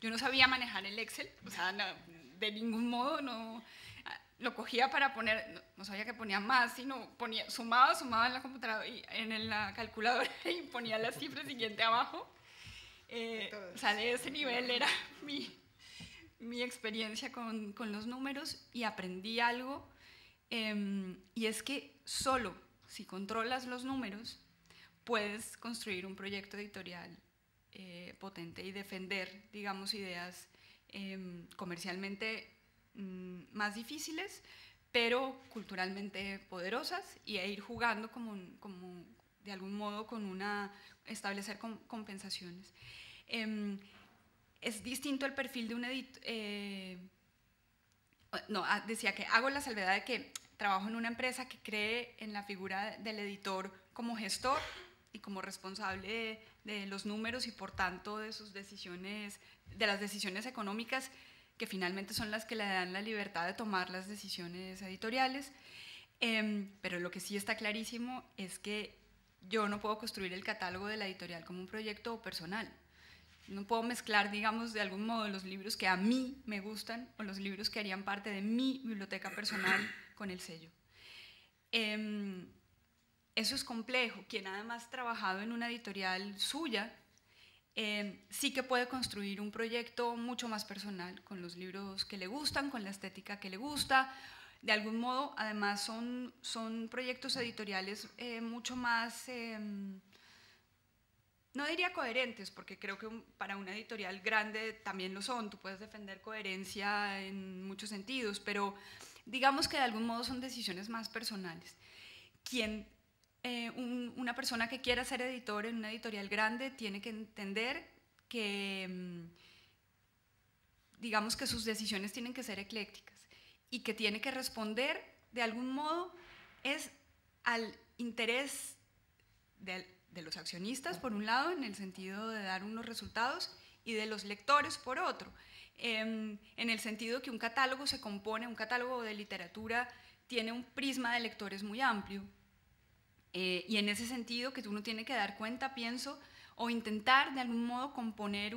yo no sabía manejar el Excel, o sea, no, de ningún modo, no, lo cogía para poner, no sabía que ponía más, sino sumaba en la computadora y en la calculadora y ponía la cifra siguiente abajo. O sea, de ese nivel era mi experiencia con los números, y aprendí algo, y es que solo si controlas los números puedes construir un proyecto editorial potente y defender, digamos, ideas comercialmente más difíciles, pero culturalmente poderosas, y ir jugando como de algún modo establecer compensaciones. Es distinto el perfil de un editor. Decía que hago la salvedad de que trabajo en una empresa que cree en la figura del editor como gestor y como responsable de los números, y por tanto de sus decisiones, de las decisiones económicas, que finalmente son las que le dan la libertad de tomar las decisiones editoriales. Pero lo que sí está clarísimo es que yo no puedo construir el catálogo de la editorial como un proyecto personal. No puedo mezclar, digamos, de algún modo los libros que a mí me gustan o los libros que harían parte de mi biblioteca personal con el sello. Eso es complejo. Quien además ha trabajado en una editorial suya, sí que puede construir un proyecto mucho más personal, con los libros que le gustan, con la estética que le gusta. De algún modo, además, son proyectos editoriales mucho más, no diría coherentes, porque creo que para una editorial grande también lo son. Tú puedes defender coherencia en muchos sentidos, pero digamos que de algún modo son decisiones más personales. Una persona que quiera ser editor en una editorial grande tiene que entender que, digamos, que sus decisiones tienen que ser eclécticas, y que tiene que responder de algún modo es al interés de los accionistas, por un lado, en el sentido de dar unos resultados, y de los lectores, por otro, en el sentido que un catálogo de literatura tiene un prisma de lectores muy amplio. Y en ese sentido que uno tiene que dar cuenta, pienso, o intentar de algún modo componer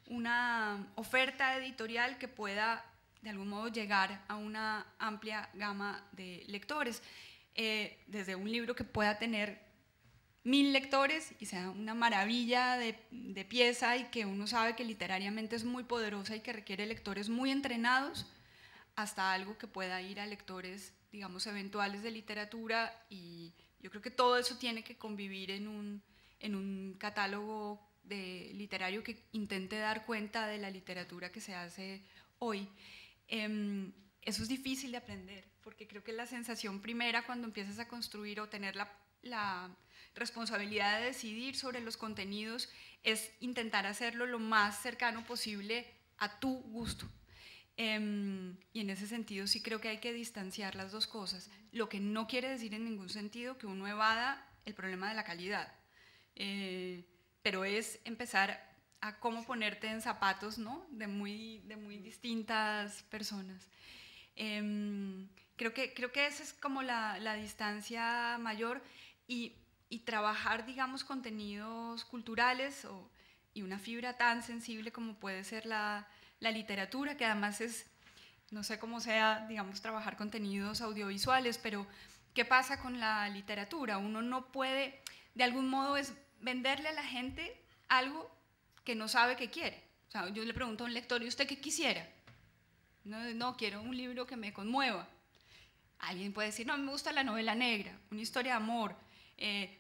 una oferta editorial que pueda de algún modo llegar a una amplia gama de lectores, desde un libro que pueda tener 1000 lectores y sea una maravilla de pieza, y que uno sabe que literariamente es muy poderosa y que requiere lectores muy entrenados, hasta algo que pueda ir a lectores, digamos, eventuales de literatura. Y yo creo que todo eso tiene que convivir en un catálogo literario que intente dar cuenta de la literatura que se hace hoy. Eso es difícil de aprender, porque creo que la sensación primera cuando empiezas a construir o tener la responsabilidad de decidir sobre los contenidos es intentar hacerlo lo más cercano posible a tu gusto. Y en ese sentido sí creo que hay que distanciar las dos cosas, lo que no quiere decir en ningún sentido que uno evada el problema de la calidad, pero es empezar a cómo ponerte en zapatos, ¿no?, de muy distintas personas. Creo que esa es como la distancia mayor, y trabajar, digamos, contenidos culturales y una fibra tan sensible como puede ser la literatura, que además es, no sé cómo sea, digamos, trabajar contenidos audiovisuales, pero ¿qué pasa con la literatura? Uno no puede, de algún modo, es venderle a la gente algo que no sabe que quiere. O sea, yo le pregunto a un lector, ¿y usted qué quisiera? No, quiero un libro que me conmueva. Alguien puede decir, no, me gusta la novela negra, una historia de amor,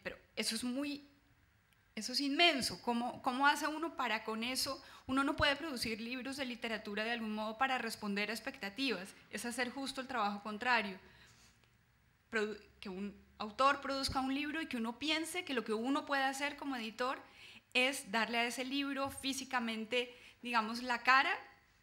pero eso es inmenso. ¿Cómo hace uno para con eso? Uno no puede producir libros de literatura de algún modo para responder a expectativas, es hacer justo el trabajo contrario. Que un autor produzca un libro y que uno piense que lo que uno puede hacer como editor es darle a ese libro físicamente, digamos, la cara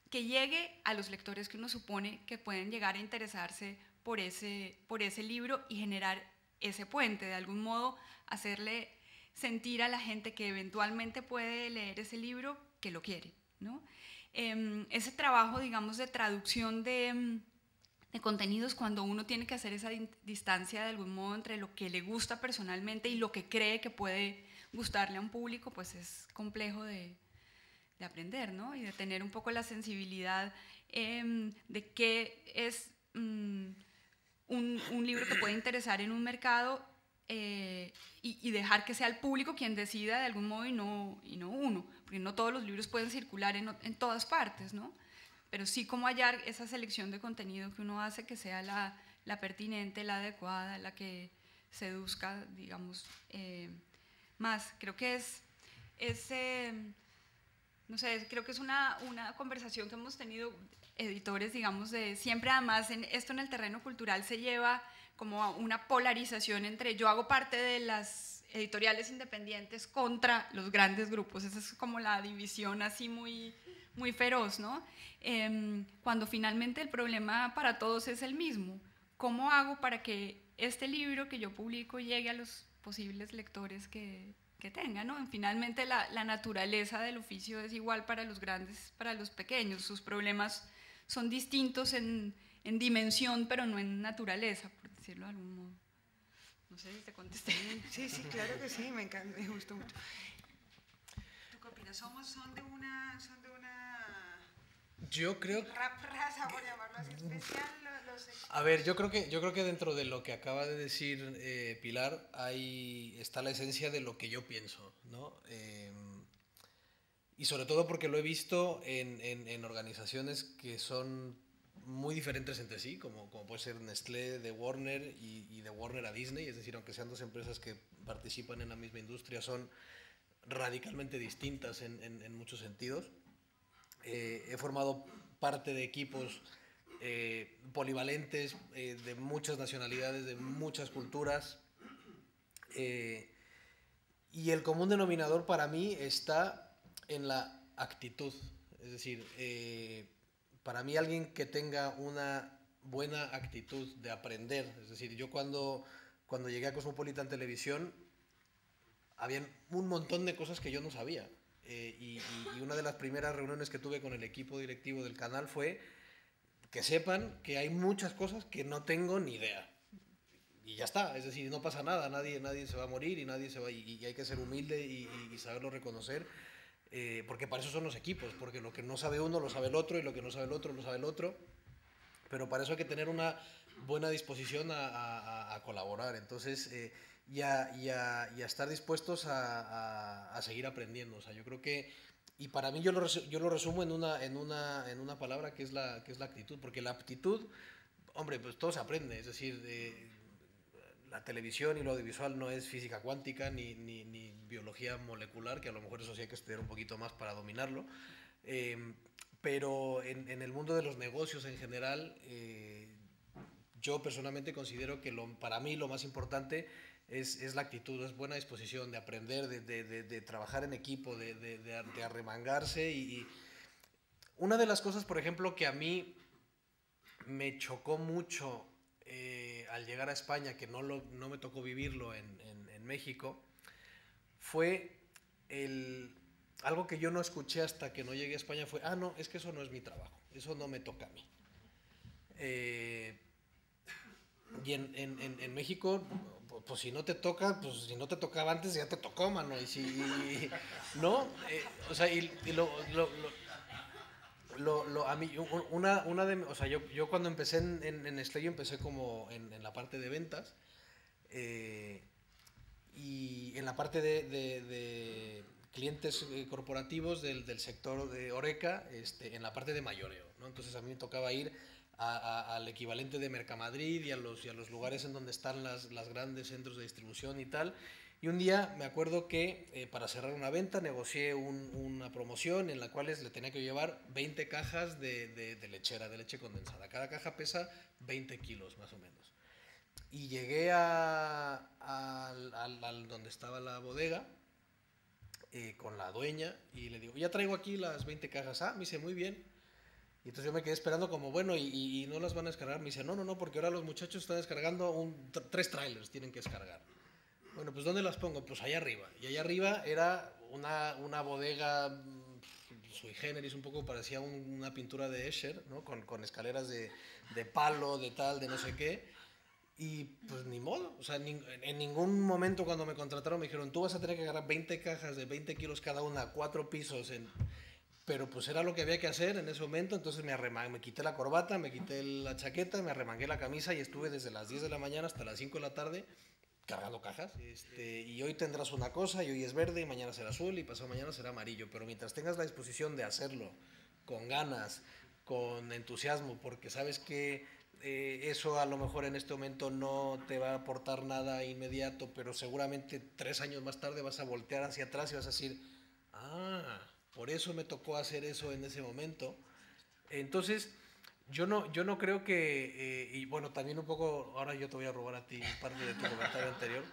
que llegue a los lectores que uno supone que pueden llegar a interesarse por ese libro y generar ese puente, de algún modo hacerle sentir a la gente que eventualmente puede leer ese libro que lo quiere, ¿no? Ese trabajo, digamos, de traducción de contenidos, cuando uno tiene que hacer esa distancia de algún modo entre lo que le gusta personalmente y lo que cree que puede gustarle a un público, pues es complejo de aprender, ¿no? Y de tener un poco la sensibilidad de qué es un libro que puede interesar en un mercado y dejar que sea el público quien decida de algún modo y no uno, porque no todos los libros pueden circular en todas partes, ¿no? Pero sí cómo hallar esa selección de contenido que uno hace que sea la pertinente, la adecuada, la que seduzca, digamos, más. Creo que no sé, creo que es una conversación que hemos tenido editores, digamos, de siempre, además, esto en el terreno cultural se lleva como a una polarización entre yo hago parte de las editoriales independientes contra los grandes grupos. Esa es como la división así muy feroz, ¿no? Cuando finalmente el problema para todos es el mismo. ¿Cómo hago para que este libro que yo publico llegue a los posibles lectores que tenga, ¿no? Finalmente la naturaleza del oficio es igual para los grandes, para los pequeños. Sus problemas son distintos en dimensión, pero no en naturaleza, por decirlo de algún modo. No sé si te contesté. Sí, claro que sí, me encanta, me gustó mucho. ¿Tú qué opinas? ¿Son de una Yo creo raza, por llamarlo así, especial? A ver, yo creo que dentro de lo que acaba de decir Pilar está la esencia de lo que yo pienso, ¿no? Y sobre todo porque lo he visto en organizaciones que son muy diferentes entre sí, como puede ser Nestlé de Warner y de Warner a Disney, es decir, aunque sean dos empresas que participan en la misma industria, son radicalmente distintas en muchos sentidos. He formado parte de equipos polivalentes, de muchas nacionalidades, de muchas culturas, y el común denominador para mí está en la actitud. Es decir, para mí alguien que tenga una buena actitud de aprender, es decir, yo cuando llegué a Cosmopolitan Televisión había un montón de cosas que yo no sabía, y una de las primeras reuniones que tuve con el equipo directivo del canal fue que sepan que hay muchas cosas que no tengo ni idea. Y ya está, es decir, no pasa nada, nadie se va a morir y hay que ser humilde y saberlo reconocer, porque para eso son los equipos, porque lo que no sabe uno lo sabe el otro y lo que no sabe el otro lo sabe el otro, pero para eso hay que tener una buena disposición a colaborar, entonces, y a estar dispuestos a seguir aprendiendo. O sea, yo creo que, y para mí yo lo resumo en una palabra que es la actitud, porque la aptitud, hombre, pues todo se aprende, es decir, la televisión y lo audiovisual no es física cuántica ni biología molecular, que a lo mejor eso sí hay que estudiar un poquito más para dominarlo, pero en el mundo de los negocios en general, yo personalmente considero que para mí lo más importante es la actitud, es buena disposición de aprender, de trabajar en equipo, de arremangarse. Y una de las cosas, por ejemplo, que a mí me chocó mucho al llegar a España, que no me tocó vivirlo en México, fue algo que yo no escuché hasta que no llegué a España, fue, no, es que eso no es mi trabajo, eso no me toca a mí. Y en México, pues si no te toca, pues si no te tocaba antes, ya te tocó, mano. ¿No? O sea, a mí, o sea, yo cuando empecé en Nestlé, yo empecé como en la parte de ventas, y en la parte clientes corporativos del sector de Horeca en la parte de mayoreo, ¿no? Entonces a mí me tocaba ir al equivalente de Mercamadrid y a los lugares en donde están las grandes centros de distribución y tal. Y un día me acuerdo que para cerrar una venta negocié una promoción en la cual le tenía que llevar 20 cajas de lechera, de leche condensada. Cada caja pesa 20 kilos más o menos. Y llegué donde estaba la bodega con la dueña y le digo, ya traigo aquí las 20 cajas. Ah, me dice, muy bien. Y entonces yo me quedé esperando como, bueno, ¿y no las van a descargar? Me dice, no, porque ahora los muchachos están descargando 3 trailers, tienen que descargar. Bueno, pues ¿dónde las pongo? Pues allá arriba. Y allá arriba era una bodega sui generis, un poco parecía una pintura de Escher, ¿no? Con escaleras de palo, de tal, de no sé qué. Y pues ni modo, o sea, en ningún momento cuando me contrataron me dijeron, tú vas a tener que agarrar 20 cajas de 20 kilos cada una, 4 pisos, pero pues era lo que había que hacer en ese momento. Entonces me quité la corbata, me quité la chaqueta, me arremangué la camisa y estuve desde las 10 de la mañana hasta las 5 de la tarde cargando cajas. Y hoy tendrás una cosa, y hoy es verde, y mañana será azul, y pasado mañana será amarillo, pero mientras tengas la disposición de hacerlo con ganas, con entusiasmo, porque sabes que eso a lo mejor en este momento no te va a aportar nada inmediato, pero seguramente 3 años más tarde vas a voltear hacia atrás y vas a decir, ah, por eso me tocó hacer eso en ese momento. Entonces, yo no creo que, y bueno, también un poco, ahora yo te voy a robar a ti parte de tu comentario anterior,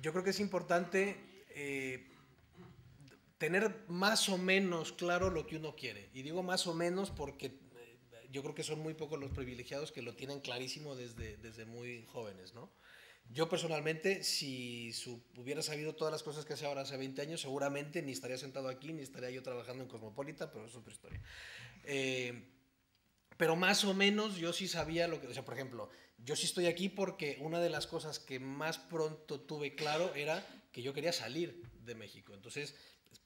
yo creo que es importante tener más o menos claro lo que uno quiere. Y digo más o menos porque yo creo que son muy pocos los privilegiados que lo tienen clarísimo desde muy jóvenes, ¿no? Yo personalmente, si hubiera sabido todas las cosas que sé ahora hace 20 años, seguramente ni estaría sentado aquí, ni estaría yo trabajando en Cosmopolitan, pero eso es otra historia. Pero más o menos yo sí sabía lo que... O sea, por ejemplo, yo sí estoy aquí porque una de las cosas que más pronto tuve claro era que yo quería salir de México. Entonces,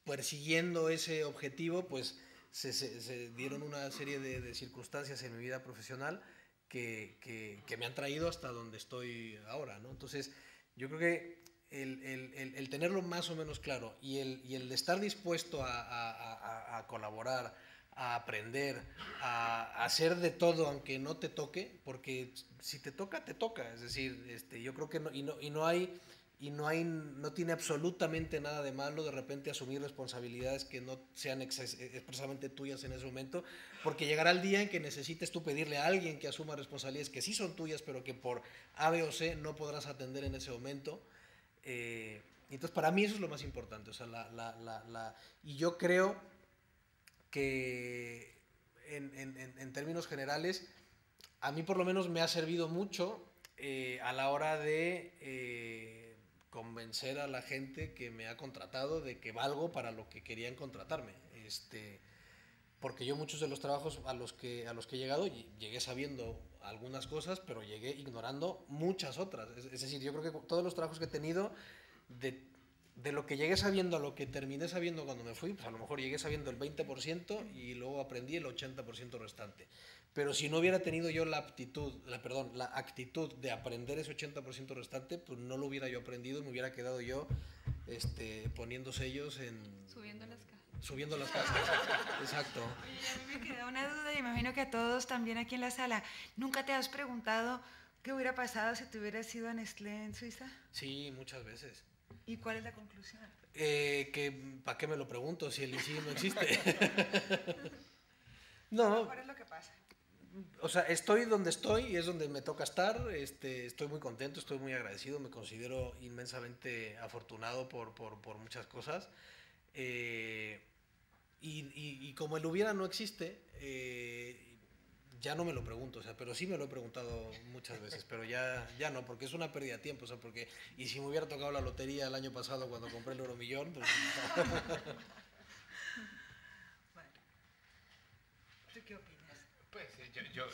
persiguiendo ese objetivo, pues se dieron una serie de circunstancias en mi vida profesional que me han traído hasta donde estoy ahora, ¿no? Entonces, yo creo que el tenerlo más o menos claro y el estar dispuesto a colaborar, a aprender, a hacer de todo aunque no te toque, porque si te toca, te toca. Es decir, yo creo que no tiene absolutamente nada de malo de repente asumir responsabilidades que no sean expresamente tuyas en ese momento, porque llegará el día en que necesites tú pedirle a alguien que asuma responsabilidades que sí son tuyas, pero que por A, B o C no podrás atender en ese momento. Entonces, para mí eso es lo más importante. O sea, y yo creo que en términos generales, a mí por lo menos me ha servido mucho a la hora de convencer a la gente que me ha contratado de que valgo para lo que querían contratarme. Porque yo muchos de los trabajos a los que he llegado, llegué sabiendo algunas cosas, pero llegué ignorando muchas otras. Es decir, yo creo que todos los trabajos que he tenido, de lo que llegué sabiendo a lo que terminé sabiendo cuando me fui, pues a lo mejor llegué sabiendo el 20% y luego aprendí el 80% restante. Pero si no hubiera tenido yo la actitud de aprender ese 80% restante, pues no lo hubiera yo aprendido y me hubiera quedado yo poniendo sellos subiendo las casas. Exacto. Oye, a mí me queda una duda y imagino que a todos también aquí en la sala. ¿Nunca te has preguntado qué hubiera pasado si te hubieras ido a Nestlé en Suiza? Sí, muchas veces. ¿Y cuál es la conclusión? ¿Para qué me lo pregunto si el ICI no existe? No. ¿Cuál es lo que pasa? O sea, estoy donde estoy y es donde me toca estar. Estoy muy contento, estoy muy agradecido, me considero inmensamente afortunado por muchas cosas. Y como el hubiera no existe, ya no me lo pregunto, o sea, pero sí me lo he preguntado muchas veces, pero ya no, porque es una pérdida de tiempo, o sea, y si me hubiera tocado la lotería el año pasado cuando compré el Euromillón, pues... Bueno, ¿tú qué opinas? Pues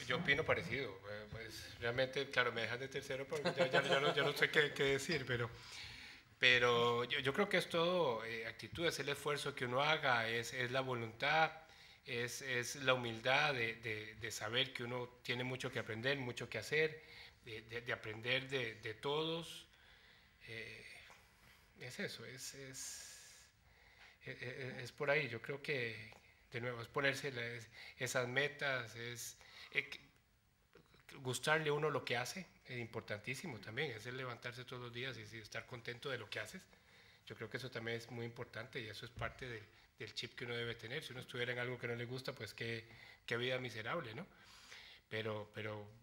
yo opino parecido. Pues realmente, claro, me dejan de tercero porque ya no sé qué decir, pero yo creo que es todo actitud, es el esfuerzo que uno haga, es la voluntad, es la humildad de saber que uno tiene mucho que aprender, mucho que hacer, de aprender de todos. es eso, es por ahí. Yo creo que, de nuevo, es ponerse esas metas, gustarle a uno lo que hace, es importantísimo también, es el levantarse todos los días y estar contento de lo que haces. Yo creo que eso también es muy importante y eso es parte del chip que uno debe tener. Si uno estuviera en algo que no le gusta, pues qué vida miserable, ¿no? Pero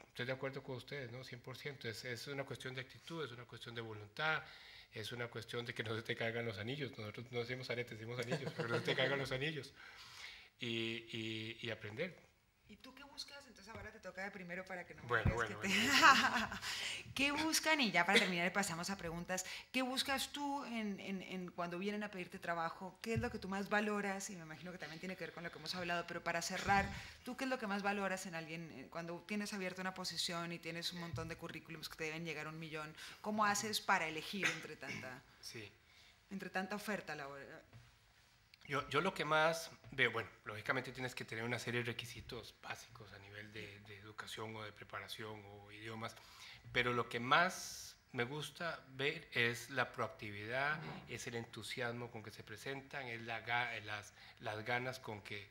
estoy de acuerdo con ustedes, ¿no? 100%. Es una cuestión de actitud, es una cuestión de voluntad, es una cuestión de que no se te caigan los anillos. Nosotros no decimos aretes, decimos anillos, pero no se te caigan los anillos. Y aprender. ¿Y tú qué buscas? Entonces ahora te toca de primero para que no me Bueno. ¿Qué buscan? Y ya para terminar pasamos a preguntas. ¿Qué buscas tú cuando vienen a pedirte trabajo? ¿Qué es lo que tú más valoras? Y me imagino que también tiene que ver con lo que hemos hablado, pero para cerrar, ¿tú qué es lo que más valoras en alguien? Cuando tienes abierta una posición y tienes un montón de currículums que te deben llegar a 1 millón, ¿cómo haces para elegir entre tanta oferta laboral? Yo lo que más veo, bueno, lógicamente tienes que tener una serie de requisitos básicos a nivel de educación o de preparación o idiomas, pero lo que más me gusta ver es la proactividad, es el entusiasmo con que se presentan, es las ganas con que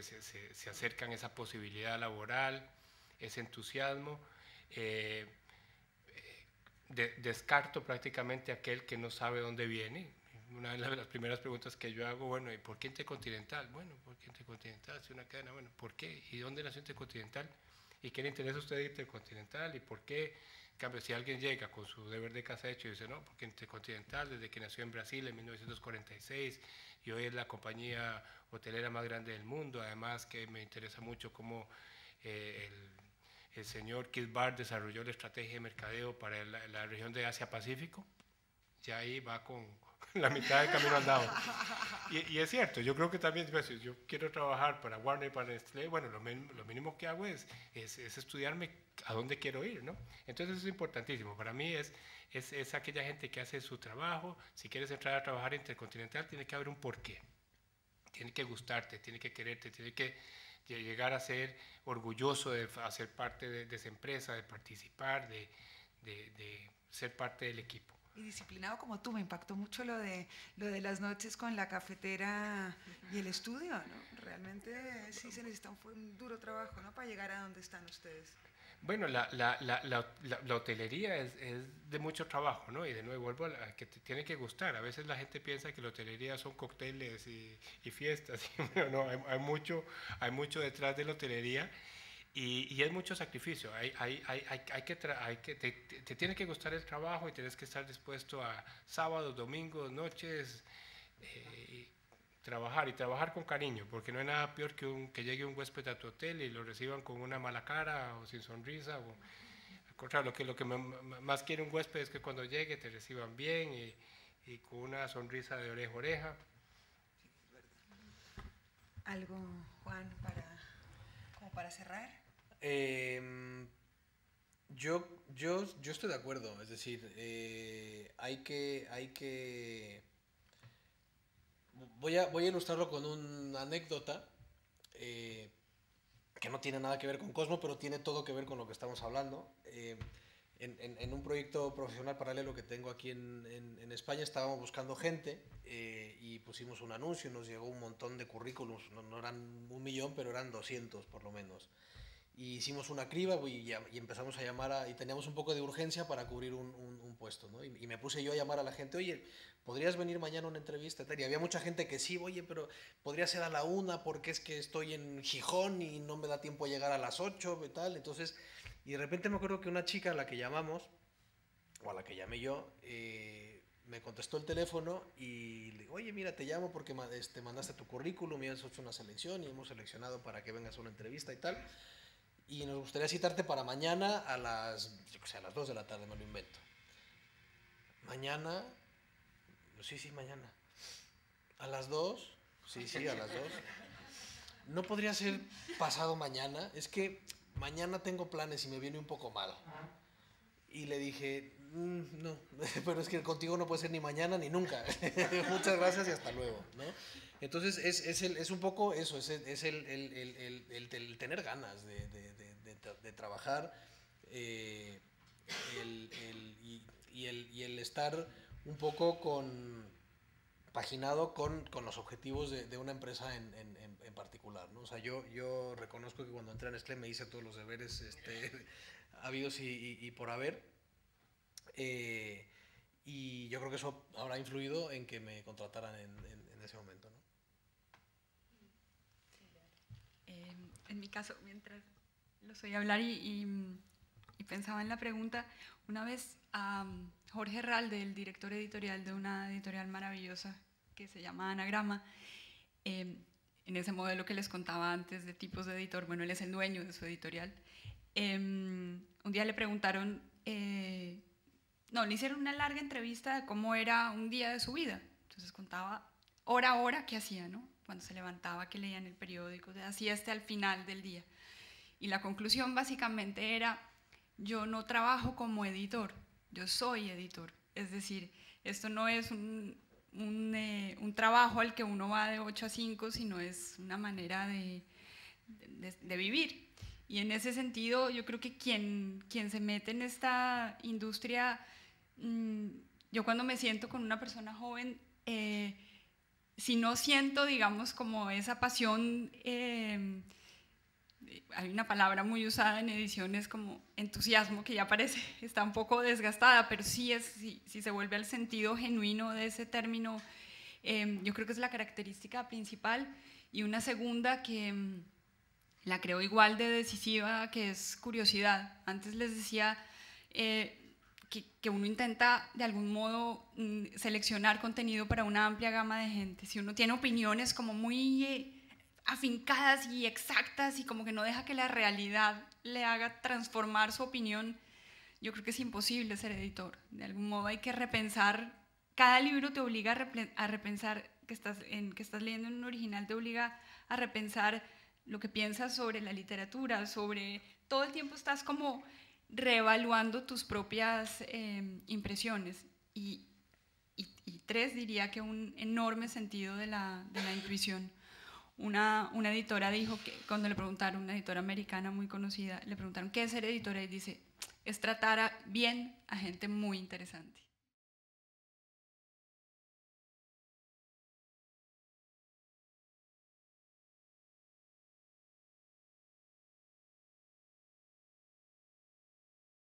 se acercan a esa posibilidad laboral, ese entusiasmo. Descarto prácticamente aquel que no sabe dónde viene. Una de las primeras preguntas que yo hago, bueno, ¿y por qué Intercontinental? Bueno, ¿por qué Intercontinental? Si una cadena, bueno, ¿por qué? ¿Y dónde nació Intercontinental? ¿Y qué le interesa a usted Intercontinental? ¿Y por qué? En cambio, si alguien llega con su deber de casa hecho y dice, no, porque Intercontinental, desde que nació en Brasil en 1946, y hoy es la compañía hotelera más grande del mundo, además que me interesa mucho cómo el señor Keith Barr desarrolló la estrategia de mercadeo para la región de Asia-Pacífico, ya ahí va con la mitad del camino andado. Y es cierto, yo creo que también, pues, si yo quiero trabajar para Warner, para Nestlé, bueno, lo mínimo que hago es estudiarme a dónde quiero ir, ¿no? Entonces eso es importantísimo. Para mí es aquella gente que hace su trabajo. Si quieres entrar a trabajar Intercontinental, tiene que haber un porqué. Tiene que gustarte, tiene que quererte, tiene que llegar a ser orgulloso de hacer parte de esa empresa, de participar, de ser parte del equipo. Y disciplinado como tú, me impactó mucho lo de las noches con la cafetera y el estudio, ¿no? Realmente sí se necesita un duro trabajo, ¿no? Para llegar a donde están ustedes. Bueno, la hotelería es de mucho trabajo, ¿no? Y de nuevo vuelvo a que te tiene que gustar. A veces la gente piensa que la hotelería son cócteles y fiestas. No, hay mucho detrás de la hotelería. Y es mucho sacrificio. Te tiene que gustar el trabajo y tienes que estar dispuesto a sábados, domingos, noches, trabajar con cariño, porque no hay nada peor que llegue un huésped a tu hotel y lo reciban con una mala cara o sin sonrisa. Al contrario, lo que más quiere un huésped es que cuando llegue te reciban bien y con una sonrisa de oreja a oreja. ¿Algo, Juan, para cerrar? Yo estoy de acuerdo, es decir, hay que voy a ilustrarlo con una anécdota que no tiene nada que ver con Cosmo, pero tiene todo que ver con lo que estamos hablando. En un proyecto profesional paralelo que tengo aquí en España estábamos buscando gente y pusimos un anuncio y nos llegó un montón de currículums, no eran 1 millón, pero eran 200 por lo menos. Y hicimos una criba y empezamos a llamar y teníamos un poco de urgencia para cubrir un puesto, ¿no? Y me puse yo a llamar a la gente, oye, ¿podrías venir mañana a una entrevista? Y había mucha gente que sí, oye, pero podría ser a la 1 porque es que estoy en Gijón y no me da tiempo a llegar a las 8 y tal. Entonces, y de repente me acuerdo que una chica a la que llamamos, o a la que llamé yo, me contestó el teléfono y le digo, oye, mira, te llamo porque mandaste tu currículum y has hecho una selección y hemos seleccionado para que vengas a una entrevista y tal. Y nos gustaría citarte para mañana a las 2 de la tarde, me lo invento. Mañana, sí, mañana. ¿A las 2? Sí, a las 2. ¿No podría ser pasado mañana? Es que mañana tengo planes y me viene un poco mal. Y le dije, no, pero es que contigo no puede ser ni mañana ni nunca. Muchas gracias y hasta luego, ¿no? Entonces es un poco eso, es el tener ganas de trabajar y el estar un poco paginado con los objetivos de una empresa en particular, ¿no? O sea, yo reconozco que cuando entré a Nestlé me hice todos los deberes habidos y por haber, y yo creo que eso habrá influido en que me contrataran en ese momento, ¿no? En mi caso, mientras los oí hablar y pensaba en la pregunta, una vez a Jorge Herralde, el director editorial de una editorial maravillosa que se llama Anagrama, en ese modelo que les contaba antes de tipos de editor, bueno, él es el dueño de su editorial, un día le preguntaron, le hicieron una larga entrevista de cómo era un día de su vida, entonces contaba hora a hora qué hacía, ¿no? Cuando se levantaba, que leía en el periódico, hacía al final del día. Y la conclusión básicamente era, yo no trabajo como editor, yo soy editor. Es decir, esto no es un trabajo al que uno va de 8 a 5, sino es una manera de vivir. Y en ese sentido, yo creo que quien se mete en esta industria, yo cuando me siento con una persona joven, si no siento, digamos, como esa pasión, hay una palabra muy usada en ediciones como entusiasmo, que ya parece, está un poco desgastada, pero sí se vuelve al sentido genuino de ese término, yo creo que es la característica principal. Y una segunda que la creo igual de decisiva, que es curiosidad. Antes les decía que uno intenta de algún modo seleccionar contenido para una amplia gama de gente. Si uno tiene opiniones como muy afincadas y exactas y como que no deja que la realidad le haga transformar su opinión, yo creo que es imposible ser editor. De algún modo hay que repensar, cada libro te obliga a repensar, que estás leyendo en un original te obliga a repensar lo que piensas sobre la literatura, sobre todo el tiempo estás como reevaluando tus propias impresiones. Y tres, diría que un enorme sentido de la intuición. Una editora dijo que cuando le preguntaron, una editora americana muy conocida, le preguntaron ¿qué es ser editora? Y dice, es tratar bien a gente muy interesante.